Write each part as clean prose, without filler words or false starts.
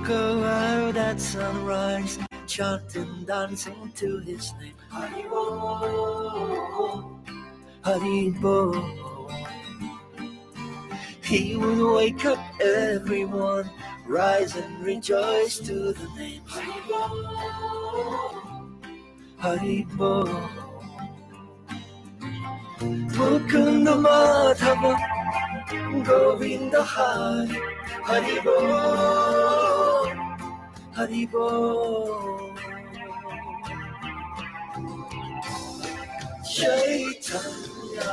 walk around at sunrise, chanting, dancing to his name. Haribo, Haribo. He would wake up everyone, rise and rejoice to the name. Haribo, Haribo. Mukunda Madhava, Govinda Hari, Haribo, Haribo. Chaitanya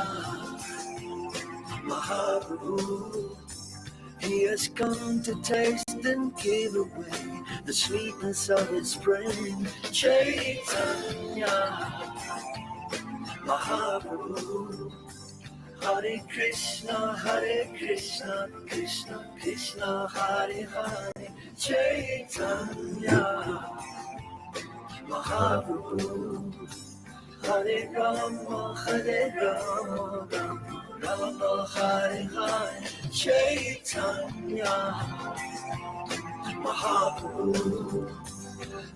Mahaprabhu, he has come to taste and give away the sweetness of his brain. Chaitanya Mahaprabhu, Hare Krishna, Krishna Krishna, Hare Hare. Chaitanya Mahaprabhu, Hare Rama, Rama Hare Hare. Chaitanya Mahaprabhu,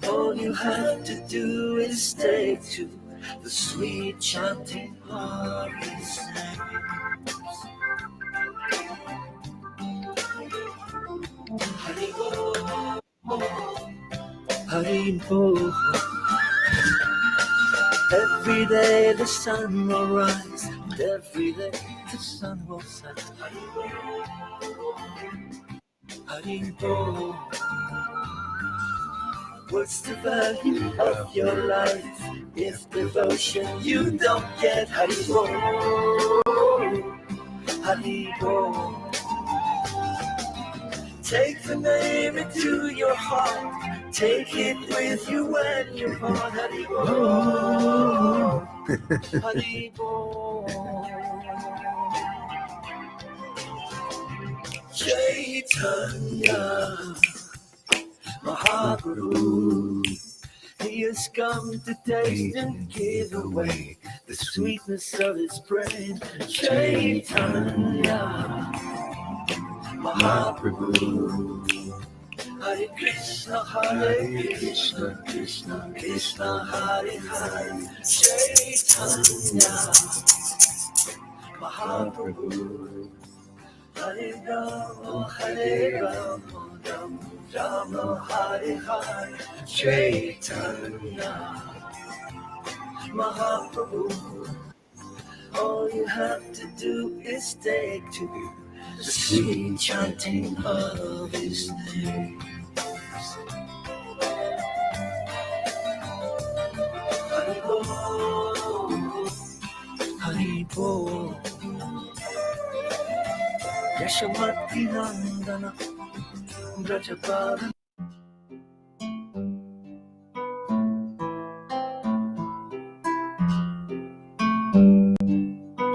all you have to do is take to the sweet chanting of his name. Haribo, Haribo. Every day the sun will rise, and every day the sun will set. Haribo, Haribo. What's the value of your life if devotion you don't get? Haribo, Haribo. Take the name into your heart, take it with you when you're born. Haribo, Haribo. Chaitanya Mahaprabhu, he has come to taste and give away the sweetness of his brain. Chaitanya Mahaprabhu, Hare Krishna, Krishna Krishna, Hare Hare. Chaitanya Mahaprabhu, Hare Rama, Rama Hare Hare. Chaitanya Mahaprabhu, all you have to do is take to the sweet chanting of his name. Haribo, Haribo. Yashamati Nandana Brajapada.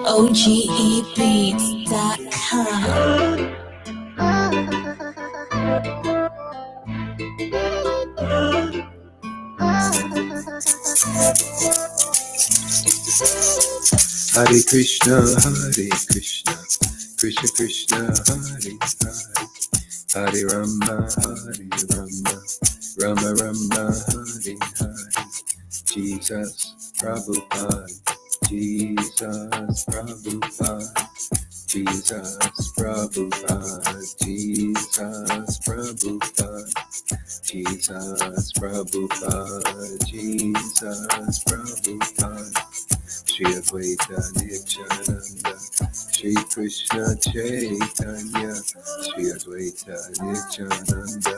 OGEbeats.com. Hare Krishna, Krishna Krishna, Hare Hare, Hare Rama, Rama Rama, Hare Hare. Jesus Prabhupada, Jesus Prabhupada, Jesus Prabhupada, Jesus Prabhupada, Jesus Prabhupada, Jesus Prabhupada. Shri Advaita Nityananda, Shri Krishna Chaitanya, Shri Advaita Nityananda,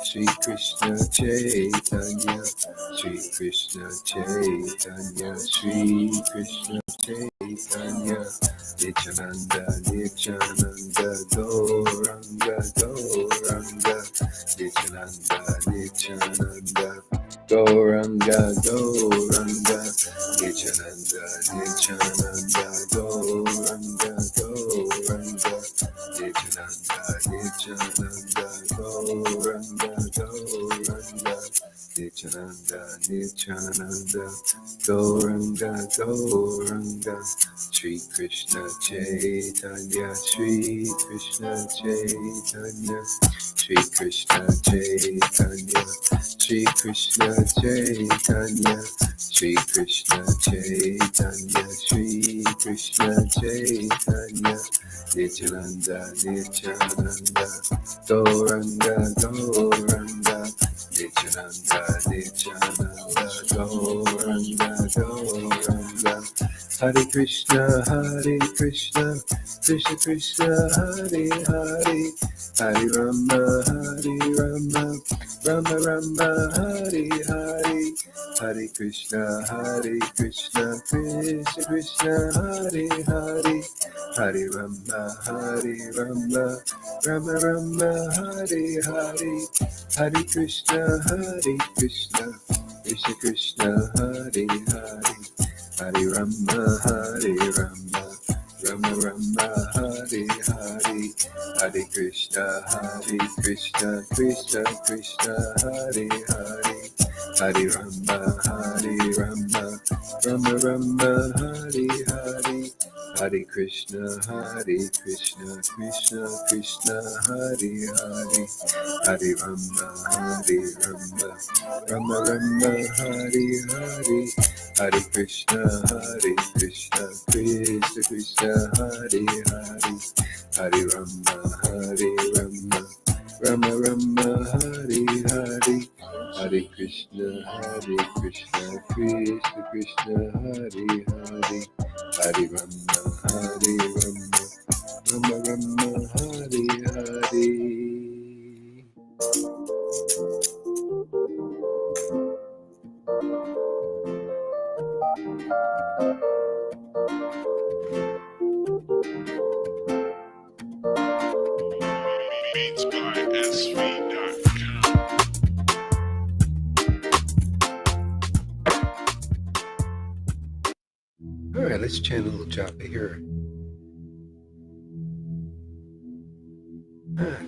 Shri Krishna Chaitanya, Shri Krishna Chaitanya, Shri Krishna Chaitanya, Nityananda, Nityananda, Gauranga, Gauranga, Nityananda, Nityananda, Gauranga, Gauranga, Nityananda, Nityananda, Gauranga, Gauranga, Nityananda, Nityananda, Gauranga, Gauranga, Nityananda, Nityananda, Gauranga, Gauranga, Shri Krishna Chaitanya, Shri Krishna Chaitanya, Shri Krishna Chaitanya, Shri Krishna Chaitanya, Shri Krishna Chaitanya, Shri Krishna Chaitanya, Nityananda, Nityananda, Gauranga, Gauranga, Nityananda, Nityananda, Gauranga, Gauranga, Hare Krishna, Krishna Krishna, Hare Hare, Hare Rama, Rama Rama, Hare Hare, Hare Krishna, Krishna Krishna, Hare Hare, Hare Rama, Rama Rama, Hare Hare, Hare Krishna, Krishna Krishna, Hare Hare, Hare Rama, Rama Rama, Hare Hare, Hare Krishna, Krishna Krishna, Hare Hare, Hare Rama, Rama Rama, Hare Hare, Hare Krishna, Krishna Krishna, Hare Hare, Hare Rama, Rama Rama, Hare Hare, Hare Krishna, Krishna Krishna, Hare Hare, Hare Rama, Rama Rama, Hare Hare, Hare Krishna, Krishna Krishna, Hare Hare, Hare Rama, Rama Rama, Hare Hare. All right, let's chant a little japa here.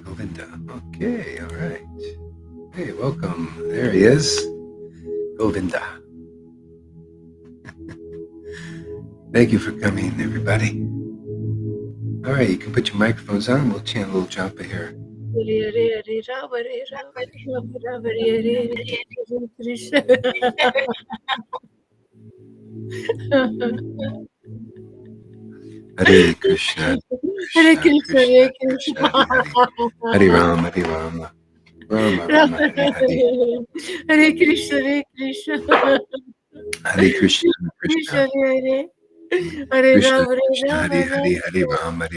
Govinda. Okay, all right. Hey, welcome. There he is. Govinda. Thank you for coming, everybody. All right, you can put your microphones on. We'll chant a little japa here. Hare Krishna, Hare Krishna, Hare Krishna, Hare Rama, Rama Rama, Hare Hare. Hare Krishna, Hare Krishna, Hare Krishna, Krishna Hare Krishna, Rama, Krishna, Hare Hare, Hare Rama,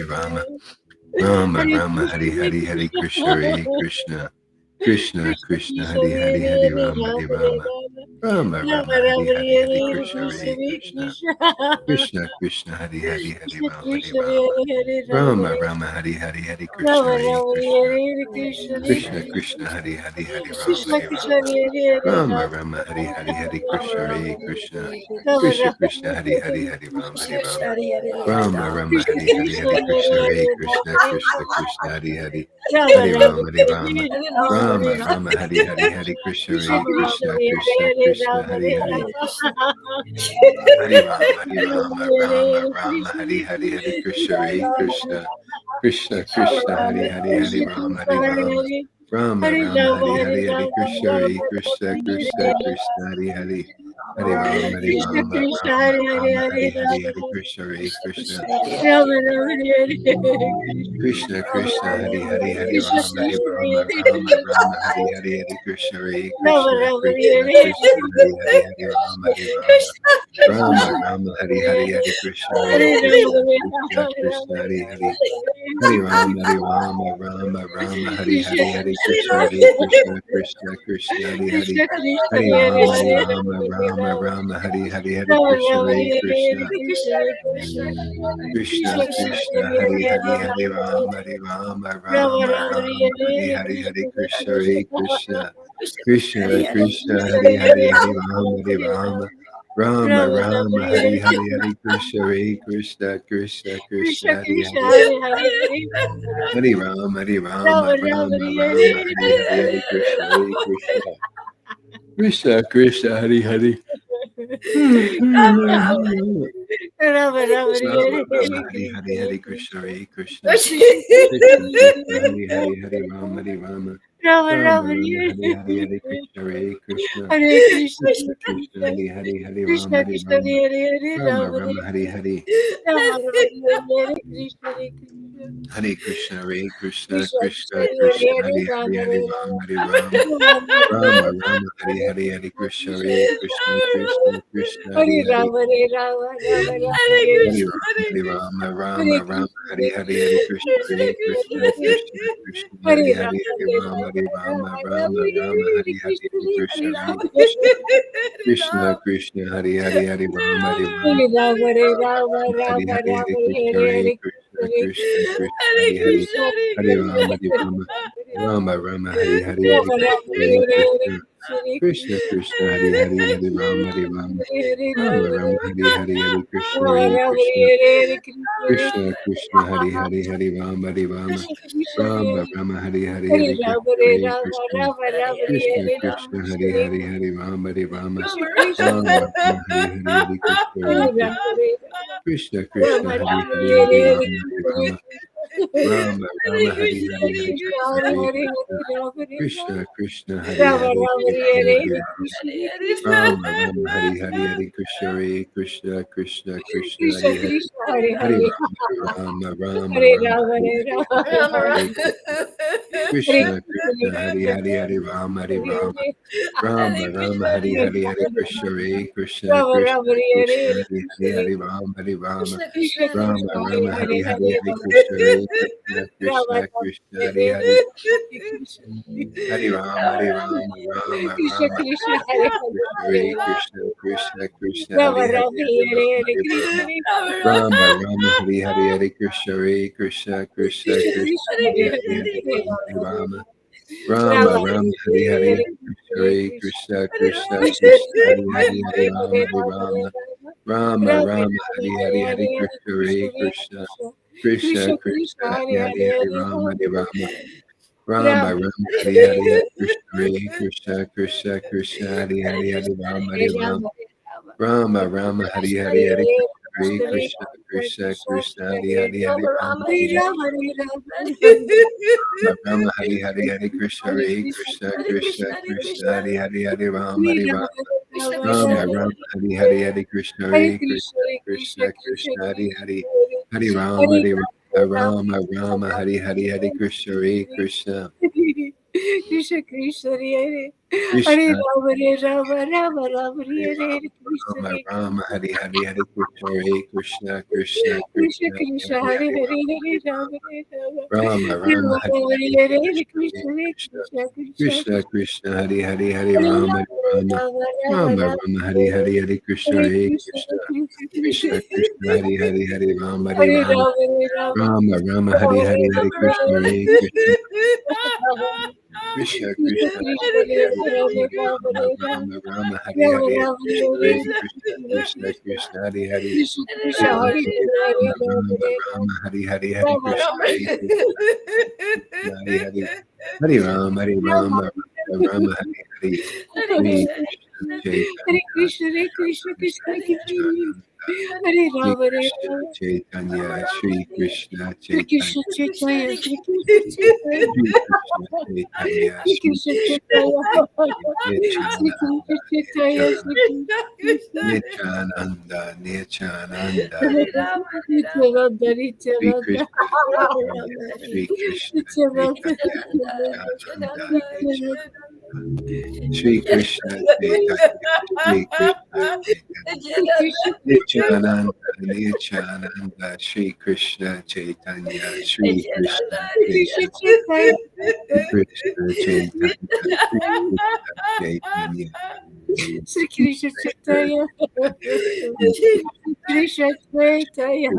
Rama Rama, Hare Hare, Hare Krishna, Krishna Krishna, Hare Hare, Hare Rama, Rama Rama, Hare Hare, Hare Krishna, Krishna Krishna, Hare Hare, Hare Rama, Rama Hare Hare, Hare Krishna, Krishna Krishna, Hare Hare, Hare Rama, Rama Hare Hare, Hare Krishna, Krishna Krishna, Hare Hare, Hare Rama, Rama Rama, Hare Hare, Hare Krishna, Krishna Krishna, Hare Hare, Hare Rama, Rama Rama, Hare Hare, Hare Krishna, Krishna Krishna, Hare Hare, Hare Rama, Rama Rama, Hare Hare, Hare Krishna, Krishna Krishna, Hare Hare, Hare Rama, Rama Rama, Hare Hare, Hare Krishna, Krishna Krishna, Hare Hare, Hare Rama, Rama Rama, Hare Hare, Hare Krishna, Krishna Krishna Krishna, Hare Hare, Hare Rama, Rama Rama, Hare Hare, Hare Krishna, Krishna Krishna, Hare Hare, Hare Rama, Rama Rama, Hare Hare, Hare Krishna, Krishna Krishna, Hare Hare, Hare Rama, Rama Rama, Hare Hare, Hare Krishna, Krishna Krishna, Hare Hare, Hare Rama, Rama Hare Hare, Hare Krishna, Krishna Krishna, Hare Hare, Hare Rama, Rama Hare Hare, Hare Krishna, Krishna Krishna, Hare Hare, Hare Rama, Rama Rama, Hare Hare, Hare Krishna, Krishna Krishna, Hare Hare, Hare Rama, Rama Hare Hare, Hare Krishna, Krishna Krishna, Hare Hare. Rama Rama Rama Hare Rama Hare Hari Hari Krishna Hari Krishna Krishna Hare Krishna Krishna Krishna Hari Hari Hari Rama Hari Rama Rama Rama Rama Rama Hare Hari Hari Hari Krishna Hare Krishna Hare Krishna Krishna Hare Krishna Krishna Hari Hari Hari Rama Krishna Hari Krishna Rama Hare Hare Rama Rama Rama Hari Hare Hari Rama Rama Hare Krishna Hare Krishna Hare Krishna Hare Krishna Krishna Krishna Krishna Krishna Hare Hare Hari Hari Rama Hari Hare Rama Rama Hari Rama Rama Rama Rama Hari Hari Hari Krishna Hare Krishna Krishna Krishna Hari Hare Hari Rama Hare Rama Rama Rama Hari Hare Rama Hari Rama Rama Hare Rama Krishna Hari Hare Hari Hari Krishna Krishna Krishna Hare Krishna Krishna Hare Krishna Krishna Hari Hare Hari Rama Hari Hare Rama Hari Rama Rama Rama Rama Rama Rama Hare Hari Hari Krishna Hari Krishna Hare Hare Krishna Krishna Krishna Hari Hari Hari Rama Hari Rama Hare Rama Hare Rama Hari Rama Hari Hari Rama Krishna Hare Hare Hare Krishna Krishna Krishna Krishna Hare Hari Hari Krishna, Krishna Hare Hari Krishna Rama Hari Krishna. Rama Hare Rama Rama Hari Hari Hari Rama Rama Krishna Hare Hare Hare Krishna Krishna Krishna Krishna Hari Hari Hari Rama Hari Rama Hare Rama Rama Rama Hari Hari Hari Krishna Rama Hare Rama Krishna Hare Hare Krishna Krishna Krishna Hari Hari Hari Rama Hari Rama Krishna Krishna Rama Hare Rama Hari Hari Hare Hari Rama Krishna Hare Hare Rama Krishna Rama Rama Krishna Hare Hare Krishna Hari Krishna Hari Hari Rama Hari Rama Krishna Krishna Rama Rama Hari Hari Hari Krishna Hare Hare Rama Krishna Hare Rama Krishna Krishna Rama Hari Rama Hari Hare Hari Hare Rama Hari Krishna Rama Rama Rama Hari Hari Hari Krishna Krishna Hare Hare Hare Krishna Hare Rama Hare Krishna Rama Krishna Hari Rama Hari Rama Hari Hare Rama Hare Hari Hare Rama Krishna Krishna Rama Rama Hari Hari Hari Krishna Hare Krishna Krishna Krishna Krishna Hari Hari Krishna Hare Hari Hare Rama Rama Hare Rama Rama Hari Hare Hari Rama Krishna Rama, Hare Rama. Krishna Hare Krishna Krishna Krishna Hari Hari Hari Rama Hari Rama Rama Hare Rama Krishna, Hari Hare Hari Hari Krishna, Krishna Hare Krishna Rama Krishna Rama Hare Krishna Hare Hari Hari Krishna Hari Rama Hari Rama Krishna, Krishna Krishna, Hare Rama Krishna Krishna. Hare Rama Hare Hari Hari Hare Hari Rama Krishna Hare Krishna Rama Krishna Rama Krishna Hare Hari Hare Hari Krishna Hari Rama Hari Rama Rama Krishna Rama Hari Krishna Hari Hare Hari Krishna Hare Hare Hare Krishna Krishna Krishna Rama Hari Hari Rama Hari Hare Rama Hare Hari Krishna Rama Krishna Rama Rama Hari Hari Hari Krishna Hare Krishna Krishna Krishna Krishna Krishna Hari Hare Hari Hare Hari Hare Rama Hari Rama Rama Rama Rama Rama Hari Hare Hari Hare Hari Krishna Hare Hare Krishna Krishna Krishna Krishna Krishna Krishna Hari Hare Hari Hari Hare Rama Hari Rama Rama Rama Rama Rama Rama Rama Hari Hare Hari Hari Hare Hare Krishna Krishna Hare Hare Krishna Krishna Krishna Krishna Krishna Krishna Hari Hare Hari Hare Hari Hare Rama Hari Rama Rama Rama Rama Rama Hari Hari Hari Krishna Hare Krishna Krishna Krishna Hari Hari Hari Rama Hari Hare Rama Rama Hare Rama Rama Krishna Rama Hari Krishna Hari Hare Hari Hare Krishna Hare Krishna Krishna Hare Krishna Krishna Krishna Krishna Hari Hare Hari Hari Rama, Rama Rama, Hare Hari Hare Rama Rama Hare Krishna, Rama Hare Rama Rama Hari Hari Hari Krishna Hare Hare Krishna Krishna Hare Krishna Krishna, Hare Krishna Krishna, Hari Hari Hari Rama Hare Hari Rama Rama Krishna, Rama Krishna, Rama Rama Hare Rama Hare. Hari Hari Hari Krishna Hare Hare Krishna, Krishna Hare Krishna, Krishna Krishna Krishna Hari Krishna, Hari Hare Hari Rama Hare Hari Rama Rama, Rama Rama Rama Rama, Hari Hari Hari Krishna Hare Krishna Krishna Krishna, Hare Hare Krishna Rama, Hare Rama, Rama Rama, Hare Hare Hare Krishna, Rama Hare Rama Hari Hari Hari Krishna Hare Krishna Krishna Krishna Krishna Krishna, Hari Hare Hari Hare, Rama Hare Rama, Hare Rama, Rama Rama Rama Hari Rama, Hari Hare Hare Krishna Hare Krishna, Hare Krishna Krishna Krishna Krishna Krishna, Krishna Hari Hari Hari Hare Rama Rama, Rama Rama Rama Rama, Rama Hari Hare Hari Hari Krishna Hare Hare Krishna, Krishna Krishna Krishna. Krishna Krishna Hari Hari Hari Rama Hari Hare Rama Rama, Rama Rama Rama Hari Hare Hari Hari Krishna Rama, Hare Krishna Rama Krishna Krishna Krishna Hari Krishna, Hari Hare Hari Rama, Rama Rama Hare Rama, Rama Rama Hari Rama Hari Hari Rama, Krishna Hare Hare Krishna, Krishna Krishna Krishna Krishna Krishna Hari Hari Krishna Hare Krishna, Rama, Hare Hare Hare Rama, Rama, Rama Hare Rama Hari Hari Hari Rama, Krishna Rama. Hare Krishna Hari Hari Hari Rama Hari Rama, Rama Rama Hari Hari Hare Shri Krishna, Krishna Hare Chaitanya Krishna, Hare Shri Krishna, Krishna Hare Krishna, Nityananda Hare Shri Rama, Hare Krishna Rama, Chaitanya Shri Krishna Hare Krishna Chaitanya Chaitanya, Hare Hare Krishna Chaitanya, Shri Krishna Chaitanya Hare Shri Krishna Krishna Chaitanya, Hare Nityananda Krishna Chaitanya, Nityananda Hare Nityananda Nityananda Hare Rama, Hare Rama, Nityananda, Shri Nityananda, Krishna Rama Chaitanya Rama, Hare Shri Krishna Nityananda, Chaitanya Nityananda, Nityananda Nityananda, Nityananda, Nityananda Shri Krishna Chaitanya Shri Krishna Chaitanya Hare Krishna Chaitanya, Nityananda Nityananda Shri Krishna Chaitanya Shri Krishna Nityananda, Hare Krishna Chaitanya Chaitanya, Shri Krishna Chaitanya Shri Krishna Chaitanya Sri Krishna Krishna Chaitanya, Chaitanya Sri Krishna Chaitanya, Krishna Chaitanya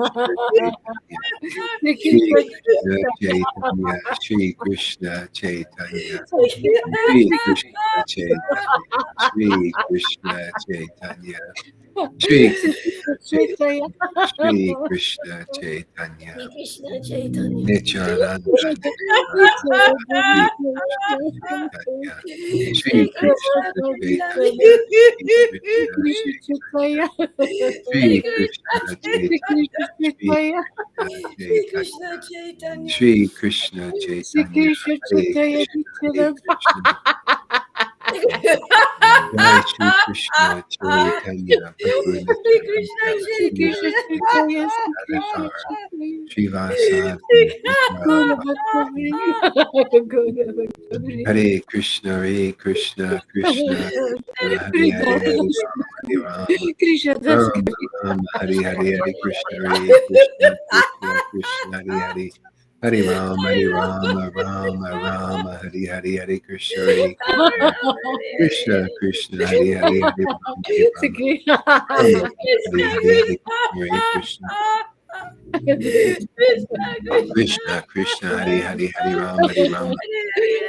Sri Shri Krishna Krishna Chaitanya, Chaitanya Shri Krishna Chaitanya Sri Shri Krishna Krishna Chaitanya Shri Krishna Chaitanya Shri Krishna Chaitanya, Shri Krishna Chaitanya, Shri Krishna Chaitanya. Nityananda Nityananda, Shri Krishna Chaitanya, Shri Shri Krishna Krishna Chaitanya, Shri Krishna Chaitanya, Shri Shri Krishna Krishna Chaitanya, Shri Krishna Shri Krishna Chaitanya, Chaitanya. Shri Krishna Chaitanya, Hare Krishna, Hare Krishna, Jai Shri Krishna Chaitanya, Prabhu Shri Krishna Nityananda, Sri Chaitanya. Advaita Gadadhar, Srivasadi Gaurabhakti. Hare Krishna, Hare Krishna, Krishna Krishna, Hare Hare, Hare Rama, Hare Rama, Rama Rama, Hare Hare, Hare Krishna, Hare Krishna, Krishna Krishna, Hare Hare, Hare Rama, Hare Rama, Rama Rama, Hare Hare, Hare Krishna, Hare Krishna, Krishna Krishna, Hare Hare, Hare Rama, Hare Rama,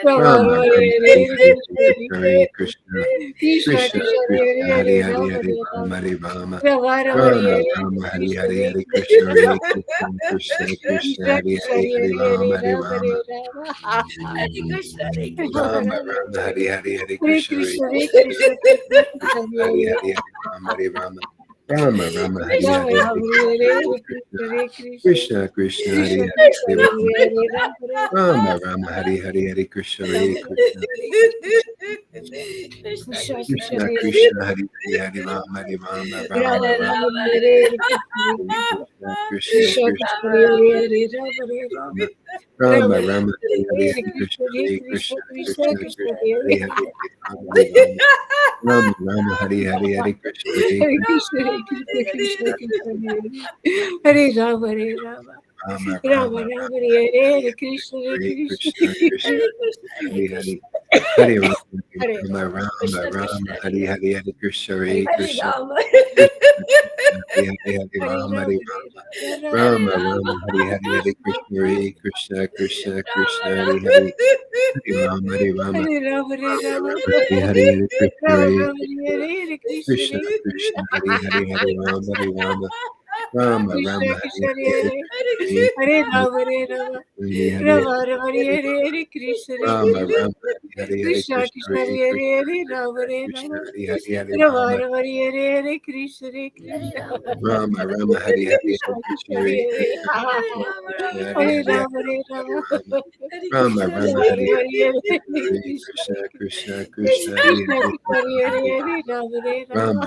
Rama Rama, Hare Hare, Hare Krishna, Hare Krishna, Krishna Krishna, Hare Hare, Hare Rama, Hare Rama, Rama Rama, Hare Hare, Hare Krishna, Hare Krishna, Krishna Krishna, Hare Hare, Hare Rama, Hare Rama, Rama Rama, Hare Hare, Hare Krishna, Hare Krishna, Krishna Krishna, Hare Hare, Hare Rama, Hare Rama, Hare Krishna, Hare Krishna. Rama Rama, Hare Hare, Hare Hare Krishna, Hare Krishna, Hare Krishna, Krishna, Krishna Krishna, Krishna Hare Hare Hare, Hare Rama, Hare Rama, Rama Rama, Hare Rama, Hare, Rama, Hare Hare Krishna, Hare Hare Krishna, Krishna, Hare Krishna, Krishna Krishna, Hare Krishna Hare, Krishna, Hare Rama, Hare Hare Hare, Rama, Rama Rama, Hare Hare, Hare Krishna, Hare Rama, Krishna, Krishna Krishna. Krishna, Krishna Hare Krishna, Hare Hare, Hare Rama, Hare Rama, Rama Rama, Rama, Rama, Hare Krishna, Krishna Krishna, Krishna Krishna Krishna, Hare Hare, Rama, Rama Rama, Rama, Hare Hare, Hare Hare Krishna, Krishna, Hare Hare Krishna, Krishna, Krishna Krishna Krishna, Krishna, Hare Hare Hare, Hare Rama, Rama Rama, Hare Hare, Hare Krishna, Hare Hare Krishna, Krishna, Hare Krishna, Krishna Krishna, Hare Rama, Hare Rama, Rama Rama Rama, Rama,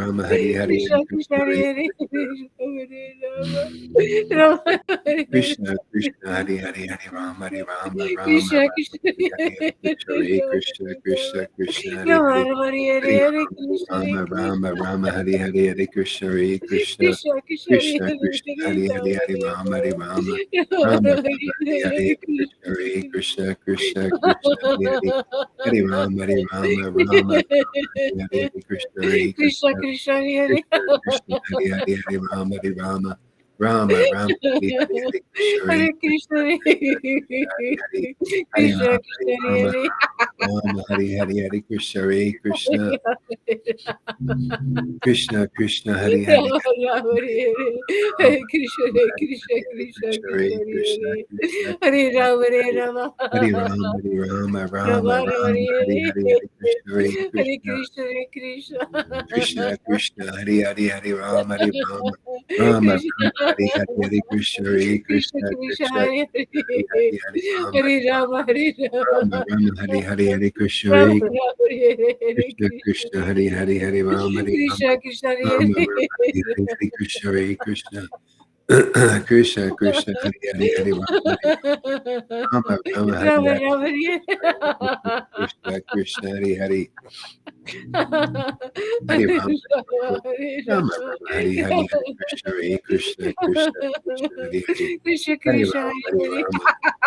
Rama Hare Hare Hare, Hare, Hare Krishna, Hare Hare Krishna, Krishna, Krishna Hare Hare Krishna. Hare, Hare Rama, Hare Rama Rama, Krishna Krishna, Rama Hare Hare, Hare Krishna, Hare Hare Krishna, Rama. Krishna Krishna, Hare Hare, Hare Hare Rama, Rama, Hare Rama, Rama Rama, Hare Hare, Hare Krishna, Hare Krishna, Krishna Krishna, Hare Hare, Hare Rama, Hare Rama, Hare Rama, Hare Rama Rama, Rama, Hare Hare, Hare Krishna, Rama Hare Rama, Krishna, Hare Hare, Krishna, Krishna Hare Krishna, Hare Hare, Hare Rama, Hare Rama, Rama Krishna, Rama, Hare Krishna, Hare, Hare Hare Krishna, Hare Hare Rama, Hare Rama, Krishna, Hare Rama Hare, Rama, Hare Hare Hare, Krishna, Hare Rama Krishna, Rama, Hare Hare, Hare Krishna, Krishna, Krishna, Hare Hare Krishna, Hare, Rama, Krishna Hare Krishna, Rama, Hare Hare, Hare Rama Rama, Rama, Hare Hare, Krishna, Hare Hare Krishna, Rama, Rama Rama, Hare Hare, Krishna, Hare Krishna, Krishna, Hare Hare Krishna, Hare Krishna Rama, Krishna, Rama, Hare Hare, Hare, Rama. Rama, Hare Hare Hare, Rama, Rama, Hare Rama Krishna, Rama, Rama Hare Hare Rama, Hare, Hare Hare Hare, Krishna, Krishna, Krishna Krishna, Krishna, Hare Krishna Hare, Krishna Hare Hare Rama, Hare Rama Hare Rama Rama Rama, Hare Hare, Hare Krishna, Rama Hare Hare Krishna, Hare Krishna Krishna Hare Krishna, Hare Krishna Hare, Hare Krishna Rama, Rama Rama, Hare Hare, Hare Krishna Krishna Krishna, Hare Hare Krishna, Hare Rama Rama Hare Krishna Krishna, Hare Hare, Hare Rama, Hare Rama, Rama Krishna Rama, Krishna Hare Hare, Hare Krishna, Hare Krishna, Krishna Krishna, Hare Rama Hare, Rama Hare Hare Hare Krishna Rama, Hare Rama Krishna Rama, Hare Hare, Hare Krishna, Hare Krishna, Krishna Krishna Hare Krishna Krishna, Hare Hare Hare, Hare Rama, Hare Rama, Rama Rama, Hare Hare, Hare Krishna, Hare Krishna, Krishna Krishna, Hare Hare, Hare Rama, Hare Rama, Rama Rama, Hare Hare, Hare Krishna, Hare Krishna Krishna, Krishna Hare Krishna Krishna, Hare Hare, Hare Rama, Hare Rama, Rama Rama, Hare Hare, Hare Krishna, Hare Hare Krishna Krishna, Hare Krishna Krishna, Hare Hare, Hare Krishna Rama, Krishna Hare Rama, Hare Rama Hare Hare, Hare Krishna, Hare Krishna, Krishna Krishna, Hare Hare, Rama Rama Hare Rama Hare Krishna Rama, Hare Hare Krishna Hare, Hare Krishna Krishna, Krishna Hare Krishna, Hare Krishna Hare Krishna, Rama Hare Hare Hare, Rama Hare Rama, Hare Rama, Rama Rama Rama Rama, Hare Hare Hare, Hare Krishna, Hare Hare Krishna, Krishna Hare Krishna Krishna Krishna, Hare Hare, Hare Rama, Hare Rama, Rama Rama, Hare Hare, Hare Krishna, Hare Krishna Krishna, Krishna Krishna Hare Krishna, Hare Hare, Hare Rama, Hare Rama Hare Rama Rama Rama, Hare Hare, Hare Krishna, Rama Hare Rama Hare Hare Krishna, Krishna, Hare Hare, Hare Rama, Hare Rama, Krishna Krishna Rama Hare Rama, Hare Hare, Hare Krishna, Hare Krishna, Krishna Krishna, Hare Hare, Hare Rama, Hare Rama, Rama Hare Rama Hare, Rama Hare Krishna Krishna, Hare Hare, Hare Hare Rama, Rama Hare Rama Rama Rama, Hare Hare, Hare Krishna, Hare Krishna, Krishna Krishna, Hare Hare, Krishna Hare Krishna Rama, Hare Hare Rama,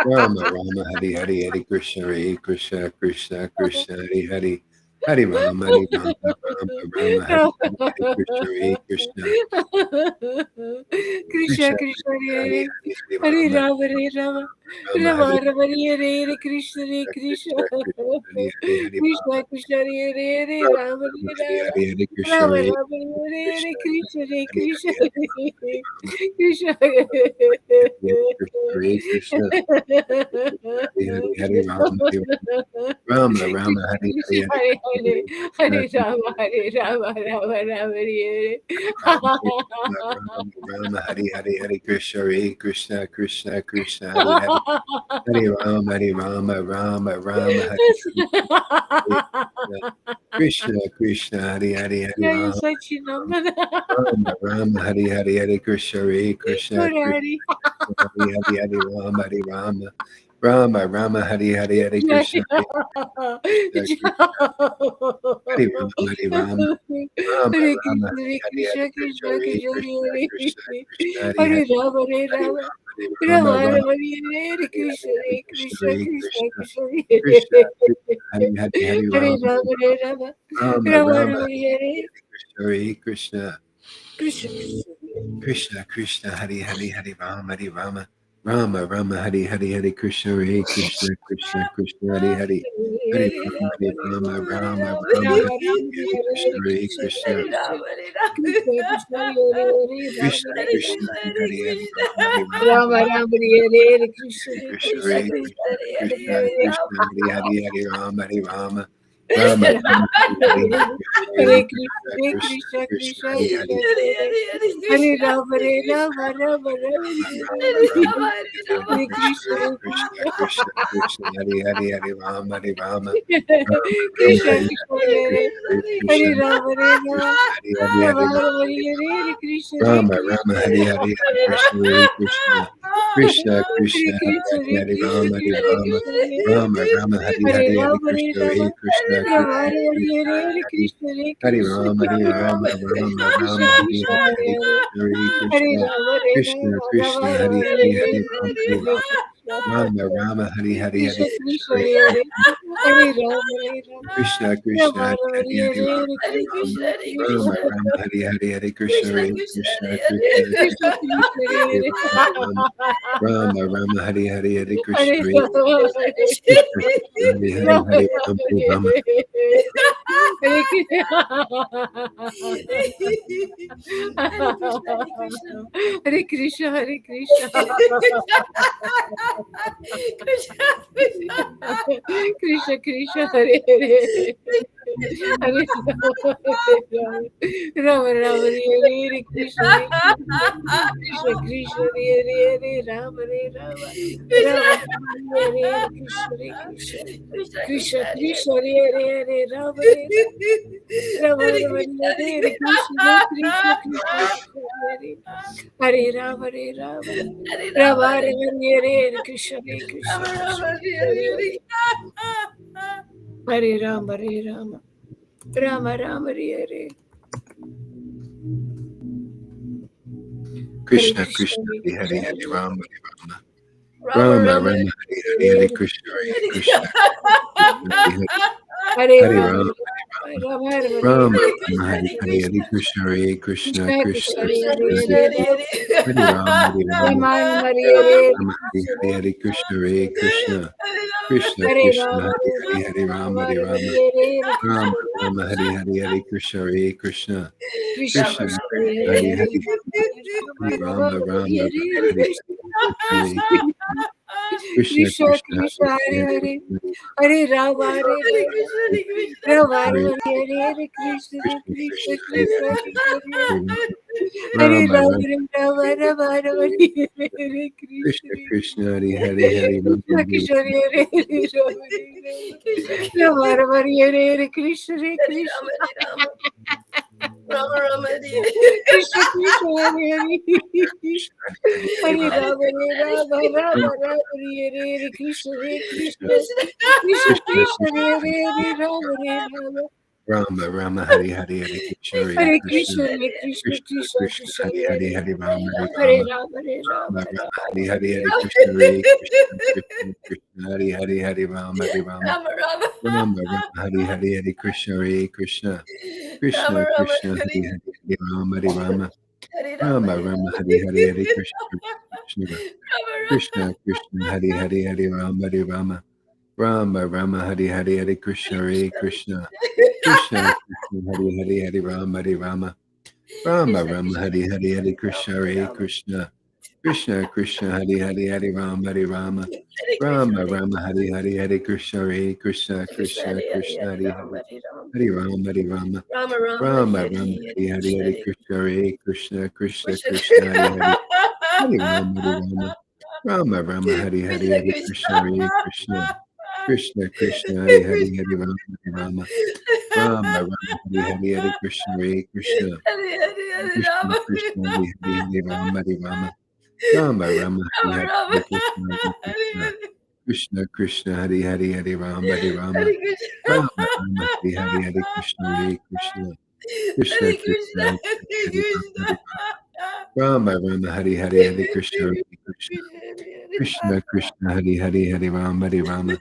Rama Rama, Hare Hare, Hare Krishna, Hare Krishna, Krishna Krishna, Hare Hare, Hare Rama, Hare Rama, Rama Rama, Hare Hare, Hare Krishna, Hare Krishna, Krishna Krishna Krishna Krishna, Hare Hare Hare, Hare Hare Rama, Rama Hare Rama Rama Rama Hare Rama Hare Krishna Hare Krishna Krishna Krishna Hare Hare Hare Krishna Rama Krishna Hare Hare Rama Rama Rama Hare Hare Rama Hare Hare Krishna Rama Hare Rama Hare Krishna Krishna Krishna Hare Hare Krishna Hare Hare Rama Hare Rama Krishna Hare Krishna Hare Hare Rama Hare Rama Rama Hare Krishna Hare Hare Hare Krishna Hare Hare Krishna Hare Rama Hare Rama Rama Rama Hare Rama Rama Rama Hare Hare Hare Krishna Hare Krishna Krishna Krishna Hare Hare Hare Rama Rama Rama Hare Hare Krishna Krishna Hare Hare Hare Jai Rama Sachinandana Rama Rama Hare Hare Hare Krishna Hare Krishna Murari Krishna Hare Hare Hare Rama Hare Rama Rama Rama Hare Hare Hare Jai Krishna Hare Krishna Krishna Hare Rama Hare Rama Rama Hare Rama Krishna Hare Hare Hare Krishna Hare Krishna Krishna Hare Krishna Krishna Hare Krishna Krishna Hare Hare Hare Rama Hare Hare Rama Rama Rama Rama Rama Rama Hare Hare Hare Krishna Hare Hare Krishna Krishna Hare Krishna Krishna Krishna Krishna Krishna Hare Hare Hare Hare Rama Rama Hare Rama Rama Rama Rama Rama Hare Hare Hare Krishna Hare Krishna Krishna Krishna Krishna Krishna Hare Hare Hare Rama Rama Rama Hare Hare Hare Krishna Hare Krishna Krishna Krishna Hare Hare Hare Rama Rama Rama Rama Hare Rama Hare Krishna Hare Hare Krishna Hare Krishna Krishna Krishna Krishna Hare Rama Krishna Hare Krishna Rama Hare Hare Rama Rama Rama Hare Krishna Hare Hare Krishna Krishna Hare Krishna Krishna Krishna Krishna Hare Hare Hare Rama Rama Rama Hare Hare Hare Hare Krishna Krishna Hare Krishna Krishna Krishna Krishna Hare Krishna Hare Hare Rama Hare Rama Rama Rama Hare Krishna Hare Krishna Krishna Krishna Krishna Hare Rama Hare Rama Rama Krishna Hare Krishna Hare Hare Krishna Hare Rama Hare Rama Hare Rama Hare Rama Hare Hare Krishna Hare Rama Rama Krishna Hare Hare Hare Krishna Hare Krishna Krishna Hare Krishna Krishna Hare Hare Hare Krishna Rama Hare Krishna Rama Krishna Hare Rama Rama Hare Hare Hare Hare Rama Hare Krishna Rama Hare Krishna Rama Krishna Rama Krishna Hare Hare Krishna Hare Hare Krishna Rama Hare Rama Rama Krishna Rama Hare Krishna Hare Hare Hare Krishna Hare Hare Krishna Rama Hare Krishna Rama Rama Krishna Rama Hare Hare Hare Hare Rama Hare Hare Rama Krishna Rama Rama Hare Hare Hare Krishna Krishna Krishna Hare Hare Hare Rama Hare Rama Krishna Krishna Rama Hare Rama Hare Hare Hare Rama Hare Hare Krishna Rama Krishna Rama Rama Hare Hare Hare Krishna Hare Krishna Krishna Krishna Krishna Krishna Hare Hare Rama Rama Rama Hare Hare Hare Krishna Hare Hare Rama Krishna Krishna Hare Hare Rama Hare Rama Rama Hare Rama Hare Krishna Hare Krishna Hare Krishna Krishna Krishna Hare Hare Hare Rama Rama Hare Hare Krishna Hare Krishna Krishna Hare Hare Rama Hare Rama Rama Rama Hare Hare Krishna Hare Krishna Krishna Krishna Hare Hare Rama Hare Rama Rama Hare Hare Krishna Hare Krishna Krishna Krishna Hare Rama Hare Rama Rama Rama Hare Hare Krishna Hare Krishna Krishna Hare Hare Rama Hare Rama Rama Rama Hare Hare Hare Krishna Krishna Krishna Hare Hare Hare Krishna Hare Rama Hare Rama Rama Rama Hare Hare Hare Hare Krishna Hare Krishna Krishna Hare Hare Hare Hare Rama Rama Rama Rama Hare Rama Hare Rama Hare Krishna Hare Hare Krishna Hare Krishna Krishna Krishna Krishna Hare Krishna Hare Hare Hare Hare Rama Hare Rama Rama Rama Hare Rama Hare Rama Hare Krishna Hare Hare Krishna Hare Krishna Krishna Hare Krishna Rama Hare Hare Hare Rama Rama Hare Rama Rama Hare Hare Rama Krishna Rama Hare Hare Hare Krishna Hare Krishna Krishna Krishna Krishna Krishna Hare Hare Hare Hare Hare Rama Rama Rama Rama Hare Rama Hare Hare Krishna Hare Krishna Hare Krishna Krishna Krishna Krishna Hare Hare Hare Hare Krishna Hare Rama Hare Rama Rama Hare Rama Hare Hare Krishna Krishna Krishna Krishna Hare Krishna Krishna Hare Hare Hare Rama Rama Rama Rama Rama Rama Hare Krishna Krishna Krishna Hare Hare Hare Rama Krishna Hare Krishna Hare Hare Rama Rama Rama Hare Hare Krishna Krishna Krishna Krishna Hare Hare Hare Krishna Rama Hare Rama Rama Rama Hare Hare Krishna Hare Krishna Krishna Krishna Krishna Krishna Krishna Hare Hare Rama Hare Rama Rama Rama Hare Hare Hare Krishna Hare Hare Krishna Krishna Hare Krishna Krishna Krishna Krishna Krishna Hare Hare Hare Hare Rama Hare Hare Rama Rama Hare Rama Rama Rama Rama Hare Hare Hare Krishna Hare Krishna Krishna Krishna Hare Hare Hare Rama Hare Rama Rama Rama Hare Hare Hare Krishna Hare Krishna Krishna Krishna Hare Hare Hare Rama Hare Rama Rama Rama Hare Hare Hare Krishna Krishna Krishna Krishna Hare Hare Hare Rama Hare Rama Rama Rama Hare Hare Hare Krishna Hare Krishna Krishna Krishna Hare Hare Hare Rama Hare Rama Rama Rama Hare Hare Hare Krishna Hare Krishna Krishna Krishna Hare Hare Hare Rama Hare Rama Rama Rama Hare Hare Hare Krishna Hare Krishna Krishna Krishna Hare Hare Hare Rama Hare Rama Rama Rama Hare Rama Hare Rama Hare Hare Hare Krishna Hare Hare Krishna Hare Krishna Krishna Krishna Krishna Hare Hare Hare Rama Hare Rama Rama Rama Hare Hare Krishna Hare Krishna Krishna Hare Krishna Krishna Krishna Hare Hare Hare Rama Hare Rama Rama Rama Hare Hare Hare Krishna Hare Krishna Hare Hare Hare Krishna Rama Krishna Hare Hare Hare Rama Hare Rama Rama Rama Hare Rama Hare Rama Hare Krishna Hare Krishna Hare Krishna Krishna Hare Hare Hare Rama Hare Rama Hare Krishna Rama Rama Hare Hare Hare Krishna Hare Krishna Krishna Hare Krishna Krishna Hare Hare Hare Krishna Rama Rama Hare Hare Hare Krishna Hare Krishna Krishna Krishna Hare Hare Hare Rama Hare Rama